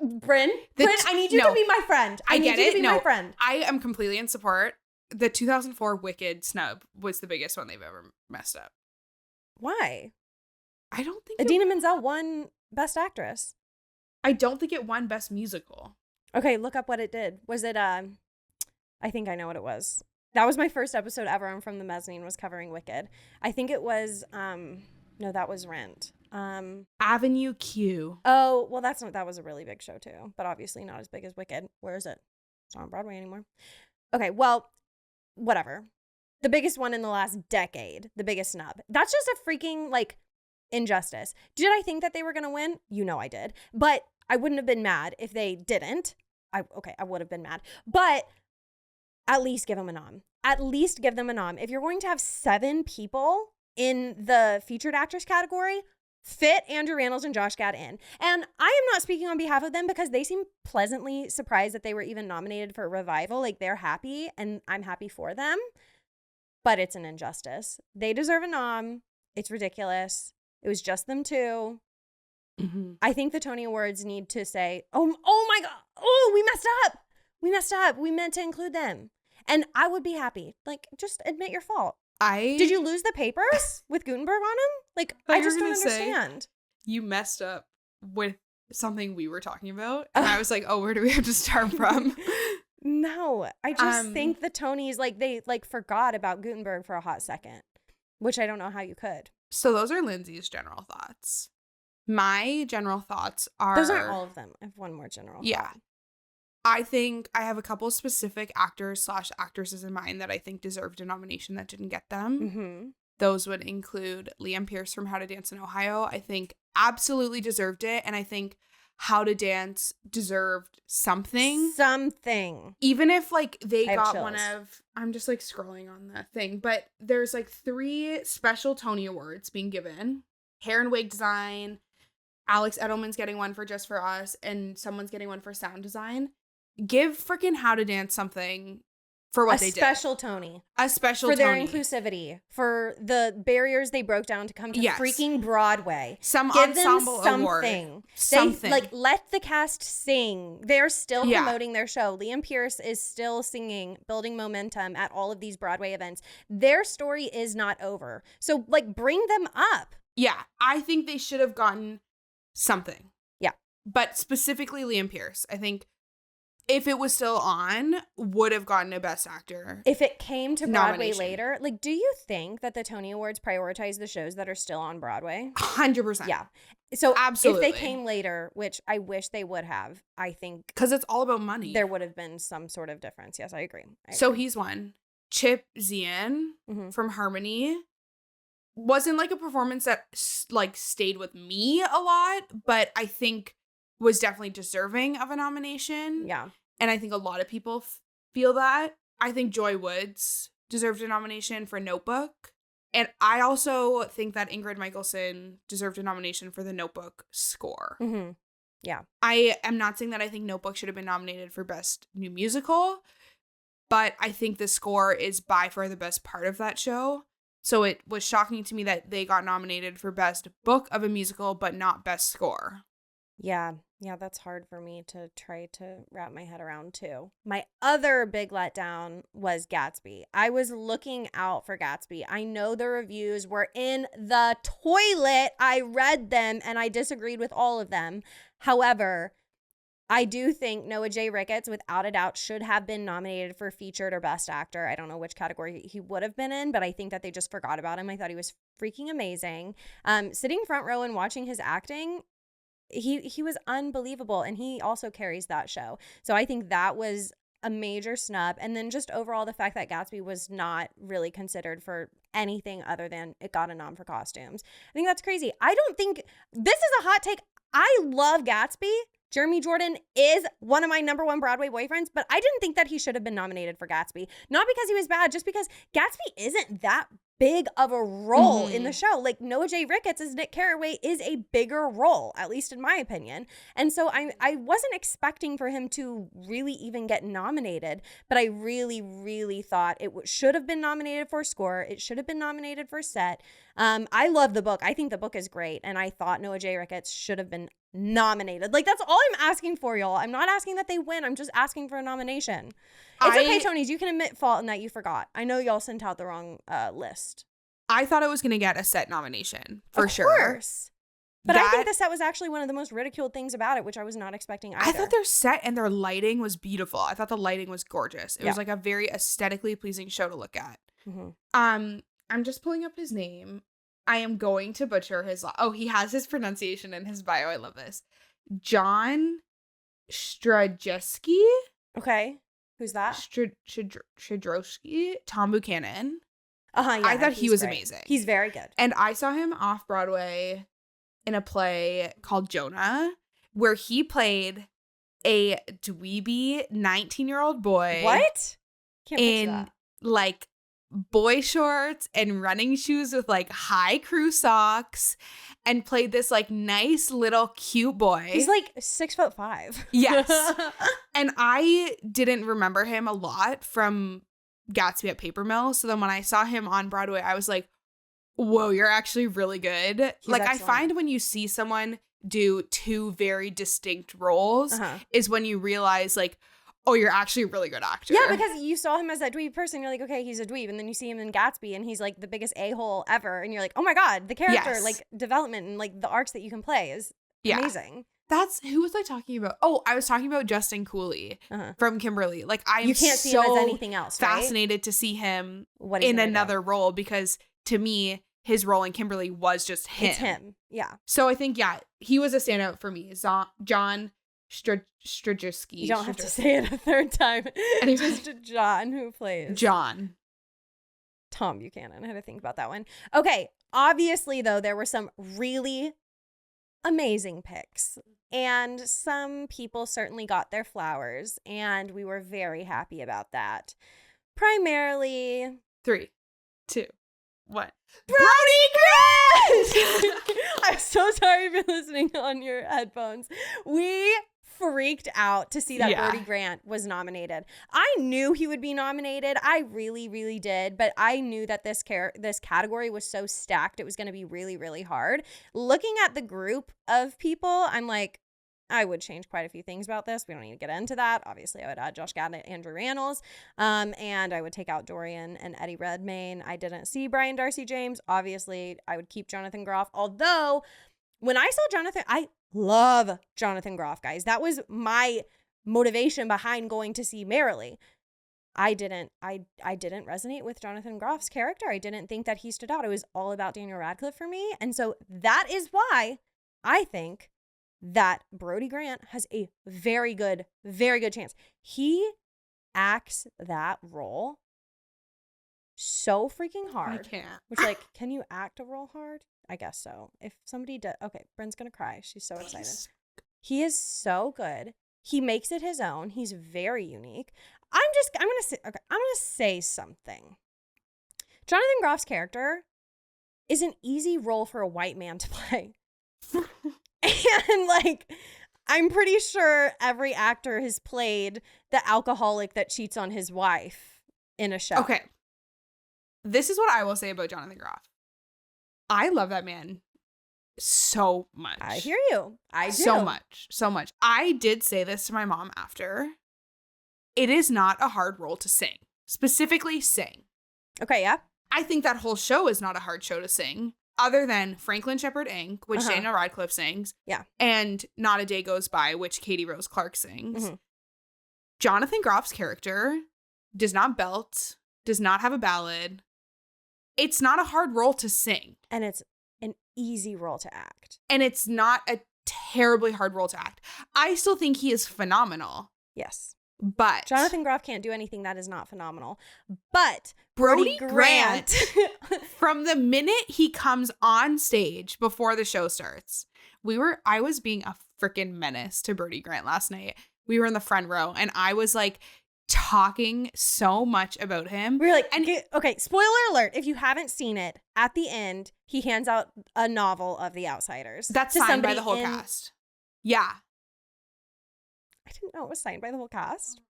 Bryn, I need you to be my friend. I need you to be my friend. I am completely in support. The 2004 Wicked snub was the biggest one they've ever messed up. Why? I don't think Idina Menzel won Best Actress. I don't think it won Best Musical. Okay, look up what it did. Was it I think I know what it was. That was my first episode ever. I'm from the mezzanine was covering Wicked. I think it was no, that was Rent. Avenue Q. Oh, well, that was a really big show too, but obviously not as big as Wicked. Where is it? It's not on Broadway anymore. Okay, well, whatever. The biggest one in the last decade, the biggest snub. That's just a freaking like injustice. Did I think that they were gonna win? You know I did, but I wouldn't have been mad if they didn't. I would have been mad, but at least give them a nom. At least give them a nom. If you're going to have 7 people in the featured actress category, fit Andrew Rannells and Josh Gad in. And I am not speaking on behalf of them because they seem pleasantly surprised that they were even nominated for a revival. Like, they're happy, and I'm happy for them. But it's an injustice. They deserve a nom. It's ridiculous. It was just them 2. Mm-hmm. I think the Tony Awards need to say, oh my God. Oh, we messed up. We meant to include them. And I would be happy. Like, just admit your fault. Did you lose the papers with Gutenberg on them? Like, I just don't understand. You messed up with something we were talking about. And I was like, oh, where do we have to start from? No, I just think the Tonys, like, they like forgot about Gutenberg for a hot second, which I don't know how you could. So those are Lindsay's general thoughts. My general thoughts are... Those aren't all of them. I have one more general thought. I think I have a couple specific actors/actresses in mind that I think deserved a nomination that didn't get them. Mm-hmm. Those would include Liam Pearce from How to Dance in Ohio. I think absolutely deserved it. And I think How to Dance deserved something. Even if, like, they got chills. One of... I'm just, like, scrolling on the thing. But there's, like, 3 special Tony Awards being given. Hair and wig design. Alex Edelman's getting one for Just For Us. And someone's getting one for sound design. Give freaking How to Dance something for what they did. A special Tony. For their inclusivity. For the barriers they broke down to come to freaking Broadway. Some Give ensemble them award. Something. Like, let the cast sing. They're still promoting their show. Liam Pearce is still singing, building momentum at all of these Broadway events. Their story is not over. So, like, bring them up. Yeah. I think they should have gotten something. Yeah. But specifically Liam Pearce. I think... if it was still on, would have gotten a Best Actor. If it came to Broadway later, like, do you think that the Tony Awards prioritize the shows that are still on Broadway? 100%. Yeah. So absolutely. If they came later, which I wish they would have, I think... because it's all about money. There would have been some sort of difference. Yes, I agree. So he's one. Chip Zien from Harmony. Wasn't, like, a performance that, like, stayed with me a lot, but I think was definitely deserving of a nomination. Yeah. And I think a lot of people feel that. I think Joy Woods deserved a nomination for Notebook. And I also think that Ingrid Michaelson deserved a nomination for the Notebook score. Mm-hmm. Yeah. I am not saying that I think Notebook should have been nominated for Best New Musical, but I think the score is by far the best part of that show. So it was shocking to me that they got nominated for Best Book of a Musical, but not Best Score. Yeah. Yeah, that's hard for me to try to wrap my head around too. My other big letdown was Gatsby. I was looking out for Gatsby. I know the reviews were in the toilet. I read them and I disagreed with all of them. However, I do think Noah J. Ricketts, without a doubt, should have been nominated for featured or best actor. I don't know which category he would have been in, but I think that they just forgot about him. I thought he was freaking amazing. Sitting front row and watching his acting, he was unbelievable, and he also carries that show. So I think that was a major snub. And then just overall, the fact that Gatsby was not really considered for anything other than it got a nom for costumes. I think that's crazy. I don't think this is a hot take. I love Gatsby. Jeremy Jordan is one of my number 1 Broadway boyfriends, but I didn't think that he should have been nominated for Gatsby. Not because he was bad, just because Gatsby isn't that big of a role in the show. Like, Noah J. Ricketts as Nick Carraway is a bigger role, at least in my opinion. And so I wasn't expecting for him to really even get nominated, but I really, really thought it should have been nominated for score. It should have been nominated for set. I love the book. I think the book is great. And I thought Noah J. Ricketts should have been nominated. Like, that's all I'm asking for, y'all. I'm not asking that they win. I'm just asking for a nomination. It's okay, Tonys. You can admit fault in that you forgot. I know y'all sent out the wrong list. I thought it was going to get a set nomination for sure. Of course. But I think the set was actually one of the most ridiculed things about it, which I was not expecting either. I thought their set and their lighting was beautiful. I thought the lighting was gorgeous. It was like a very aesthetically pleasing show to look at. Mm-hmm. I'm just pulling up his name. I am going to butcher his he has his pronunciation in his bio. I love this. John Strajewski. Okay. Who's that? Shadrowski. Tom Buchanan. Yeah, I thought he was great. amazing. He's very good. And I saw him off Broadway in a play called Jonah, where he played a dweeby 19-year-old boy. What? Can't picture in that. like boy shorts and running shoes with like high crew socks, and played this like nice little cute boy. He's like 6'5". Yes. And I didn't remember him a lot from Gatsby at Paper Mill. So then when I saw him on Broadway, I was like, whoa, you're actually really good. Like, excellent. I find when you see someone do two very distinct roles is when you realize like, oh, you're actually a really good actor. Yeah, because you saw him as that dweeb person. You're like, okay, he's a dweeb. And then you see him in Gatsby and he's like the biggest a-hole ever. And you're like, oh my God, the character, like development and like the arcs that you can play is amazing. That's, who was I talking about? Oh, I was talking about Justin Cooley from Kimberly. Like, you can't see him as anything else, fascinated to see him in another role, because to me, his role in Kimberly was just him. It's him. Yeah. So I think, he was a standout for me. John Strajewski. You don't have to say it a third time. It's just John who plays. John. Tom Buchanan. I had to think about that one. Okay. Obviously, though, there were some really amazing picks. And some people certainly got their flowers. And we were very happy about that. Primarily 3, 2, 1. Brody Grant! I'm so sorry if you're listening on your headphones. We freaked out to see that Brody Grant was nominated. I knew he would be nominated. I really, really did. But I knew that this category was so stacked, it was going to be really, really hard. Looking at the group of people, I'm like, I would change quite a few things about this. We don't need to get into that. Obviously, I would add Josh Gad and Andrew Rannells. And I would take out Dorian and Eddie Redmayne. I didn't see Brian Darcy James. Obviously, I would keep Jonathan Groff. Although, when I saw Jonathan, I love Jonathan Groff, guys. That was my motivation behind going to see Merrily. I didn't resonate with Jonathan Groff's character. I didn't think that he stood out. It was all about Daniel Radcliffe for me. And so that is why I think that Brody Grant has a very good chance. He acts that role so freaking hard. I can't. Which, like, can you act a role hard? I guess so. If somebody does, okay, Bryn's gonna cry. She's so excited. He is so good. He makes it his own. He's very unique. I'm gonna say something. Jonathan Groff's character is an easy role for a white man to play. And like, I'm pretty sure every actor has played the alcoholic that cheats on his wife in a show. Okay. This is what I will say about Jonathan Groff. I love that man so much. I hear you. I do. So much. I did say this to my mom after. It is not a hard role to sing. Specifically sing. Okay, yeah. I think that whole show is not a hard show to sing. Other than Franklin Shepherd Inc., which Daniel Radcliffe sings. Yeah. And Not a Day Goes By, which Katie Rose Clark sings. Jonathan Groff's character does not belt, does not have a ballad. It's not a hard role to sing. And it's an easy role to act. And it's not a terribly hard role to act. I still think he is phenomenal. Yes. But Jonathan Groff can't do anything that is not phenomenal. But Brody Grant, from the minute he comes on stage before the show starts, I was being a freaking menace to Brody Grant last night. We were in the front row and I was like talking so much about him. We were like, okay, spoiler alert. If you haven't seen it, at the end, he hands out a novel of The Outsiders. That's signed by the whole cast. Yeah. I didn't know it was signed by the whole cast.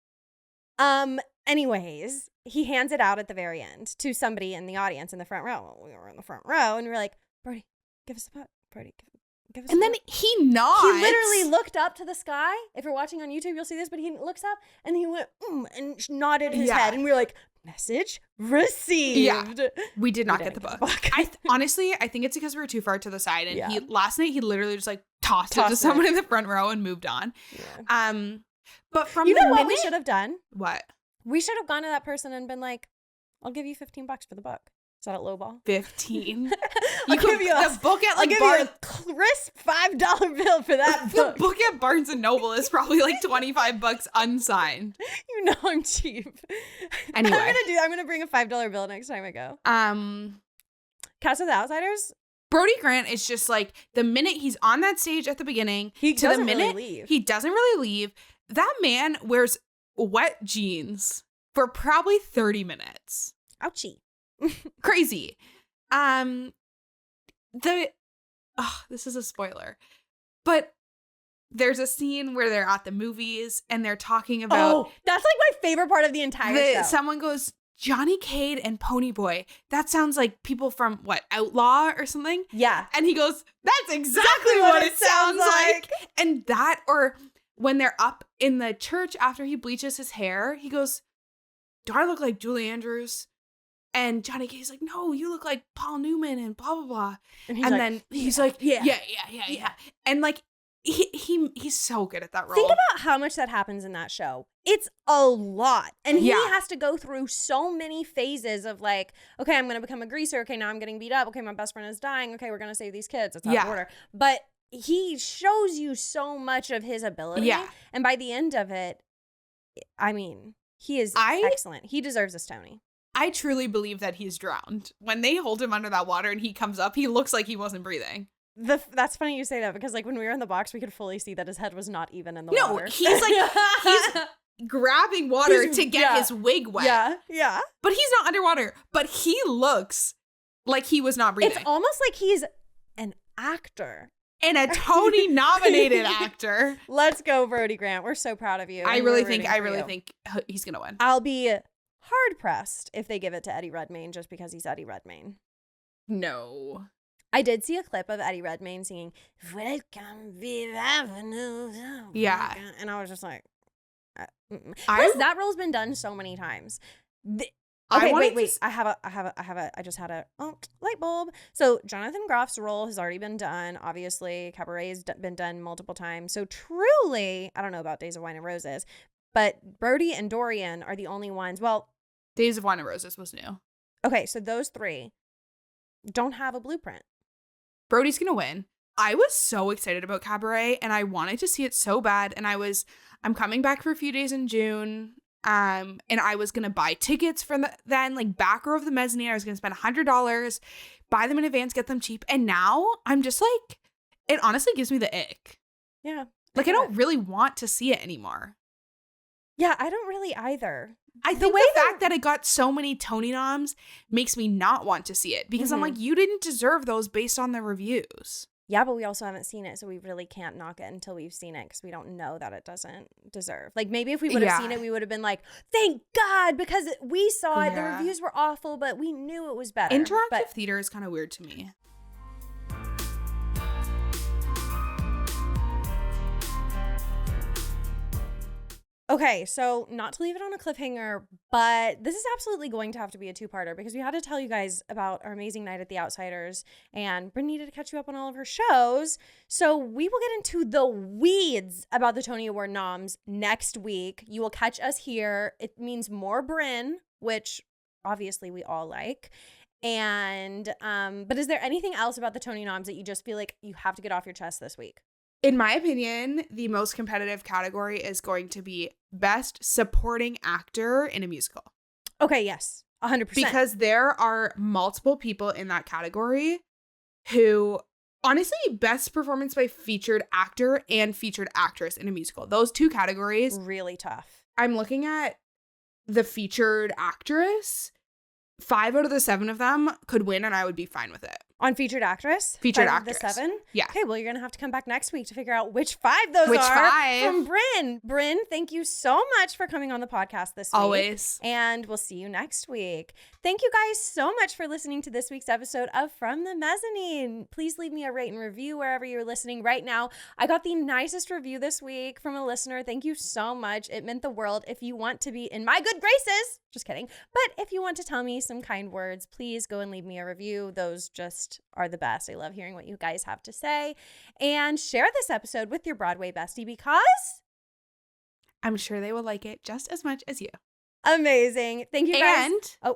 Anyways, he hands it out at the very end to somebody in the audience in the front row. We were in the front row and we were like, Brody, give us a book. Brody, give us a book. And then he nods. He literally looked up to the sky. If you're watching on YouTube, you'll see this, but he looks up and he went, and nodded his head. And we were like, Message received. Yeah. We did not get the didn't book. Honestly, I think it's because we were too far to the side. And last night he literally just like tossed it to someone in the front row and moved on. Yeah. But from what we should have done? What? We should have gone to that person and been like, I'll give you $15 for the book. Is that a low ball? 15. I'll give you the book at like you a crisp $5 bill for that book. The book at Barnes and Noble is probably like $25 unsigned. You know I'm cheap. Anyway, I'm gonna bring a $5 bill next time I go. Cast of the Outsiders. Brody Grant is just like the minute he's on that stage at the beginning, he doesn't really leave. He doesn't really leave. That man wears wet jeans for probably 30 minutes. Ouchie. Crazy. This is a spoiler, but there's a scene where they're at the movies and they're talking about that's like my favorite part of the entire show. Someone goes, Johnny Cade and Ponyboy, that sounds like people from what, Outlaw or something? Yeah. And he goes, that's exactly what it sounds like. And that, or when they're up in the church after he bleaches his hair, he goes, do I look like Julie Andrews? And Johnny Cade's like, no, you look like Paul Newman and blah, blah, blah. And then he's like, yeah. And like, he's so good at that role. Think about how much that happens in that show. It's a lot. And he has to go through so many phases of like, okay, I'm going to become a greaser. Okay, now I'm getting beat up. Okay, my best friend is dying. Okay, we're going to save these kids. It's out of order. But he shows you so much of his ability. Yeah. And by the end of it, I mean, he is excellent. He deserves a Stoney. I truly believe that he's drowned. When they hold him under that water and he comes up, he looks like he wasn't breathing. That's funny you say that because like when we were in the box, we could fully see that his head was not even in the water. No, he's like, he's grabbing water to get his wig wet. Yeah. But he's not underwater. But he looks like he was not breathing. It's almost like he's an actor. And a Tony-nominated actor. Let's go, Brody Grant. We're so proud of you. I really think he's gonna win. I'll be hard pressed if they give it to Eddie Redmayne just because he's Eddie Redmayne. No. I did see a clip of Eddie Redmayne singing "Welcome Fifth Avenue." Yeah, and I was just like, plus that role's been done so many times. Wait. I just had a light bulb. So Jonathan Groff's role has already been done. Obviously, Cabaret has been done multiple times. So truly, I don't know about Days of Wine and Roses, but Brody and Dorian are the only ones. Well, Days of Wine and Roses was new. Okay, so those three don't have a blueprint. Brody's gonna win. I was so excited about Cabaret and I wanted to see it so bad. And I'm coming back for a few days in June. And I was gonna buy tickets for then, like back row of the mezzanine. I was gonna spend $100, buy them in advance, get them cheap. And now I'm just like, it honestly gives me the ick. Yeah. Like I don't really want to see it anymore. Yeah, I don't really either. I think the fact that it got so many Tony noms makes me not want to see it because I'm like, you didn't deserve those based on the reviews. Yeah, but we also haven't seen it, so we really can't knock it until we've seen it because we don't know that it doesn't deserve. Like maybe if we would have seen it, we would have been like, thank God, because we saw it. The reviews were awful, but we knew it was better. Interactive theater is kind of weird to me. Okay, so not to leave it on a cliffhanger, but this is absolutely going to have to be a two-parter because we had to tell you guys about our amazing night at the Outsiders, and Bryn needed to catch you up on all of her shows. So we will get into the weeds about the Tony Award noms next week. You will catch us here. It means more Bryn, which obviously we all like. And but is there anything else about the Tony noms that you just feel like you have to get off your chest this week? In my opinion, the most competitive category is going to be Best Supporting Actor in a Musical. Okay, yes, 100%. Because there are multiple people in that category who, honestly, Best Performance by Featured Actor and Featured Actress in a Musical. Those two categories. Really tough. I'm looking at the Featured Actress. 5 out of the 7 of them could win and I would be fine with it. On featured actress? Featured 5 actress. of the 7? Yeah. Okay, well, you're going to have to come back next week to figure out which 5 those Which are 5? from Bryn. Bryn, thank you so much for coming on the podcast this week. Always. And we'll see you next week. Thank you guys so much for listening to this week's episode of From the Mezzanine. Please leave me a rate and review wherever you're listening right now. I got the nicest review this week from a listener. Thank you so much. It meant the world. If you want to be in my good graces, just kidding. But if you want to tell me some kind words, please go and leave me a review. Those just are the best. I love hearing what you guys have to say. And share this episode with your Broadway bestie because I'm sure they will like it just as much as you. amazing. Thank you guys. And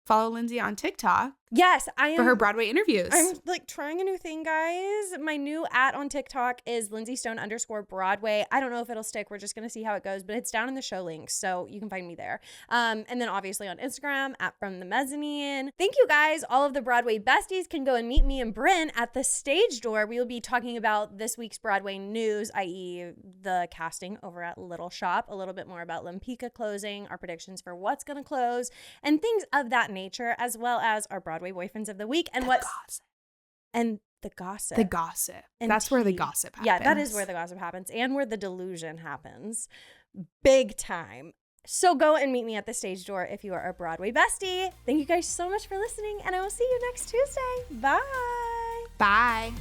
follow Lindsey on TikTok Yes, I am. for her Broadway interviews. I'm like trying a new thing, guys. My new @ on TikTok is @LindseyStone_Broadway. I don't know if it'll stick. We're just going to see how it goes, but it's down in the show links, so you can find me there. And then obviously on Instagram @FromTheMezzanine. Thank you guys. All of the Broadway besties can go and meet me and Bryn at the stage door. We will be talking about this week's Broadway news, i.e. the casting over at Little Shop, a little bit more about Lempicka closing, our predictions for what's going to close, and things of that nature, as well as our Broadway boyfriends of the week and what gossip. and the gossip. The gossip. And That's where the tea. gossip happens. Yeah, that is where the gossip happens and where the delusion happens. Big time. So go and meet me at the stage door if you are a Broadway bestie. Thank you guys so much for listening, and I will see you next Tuesday. Bye. Bye.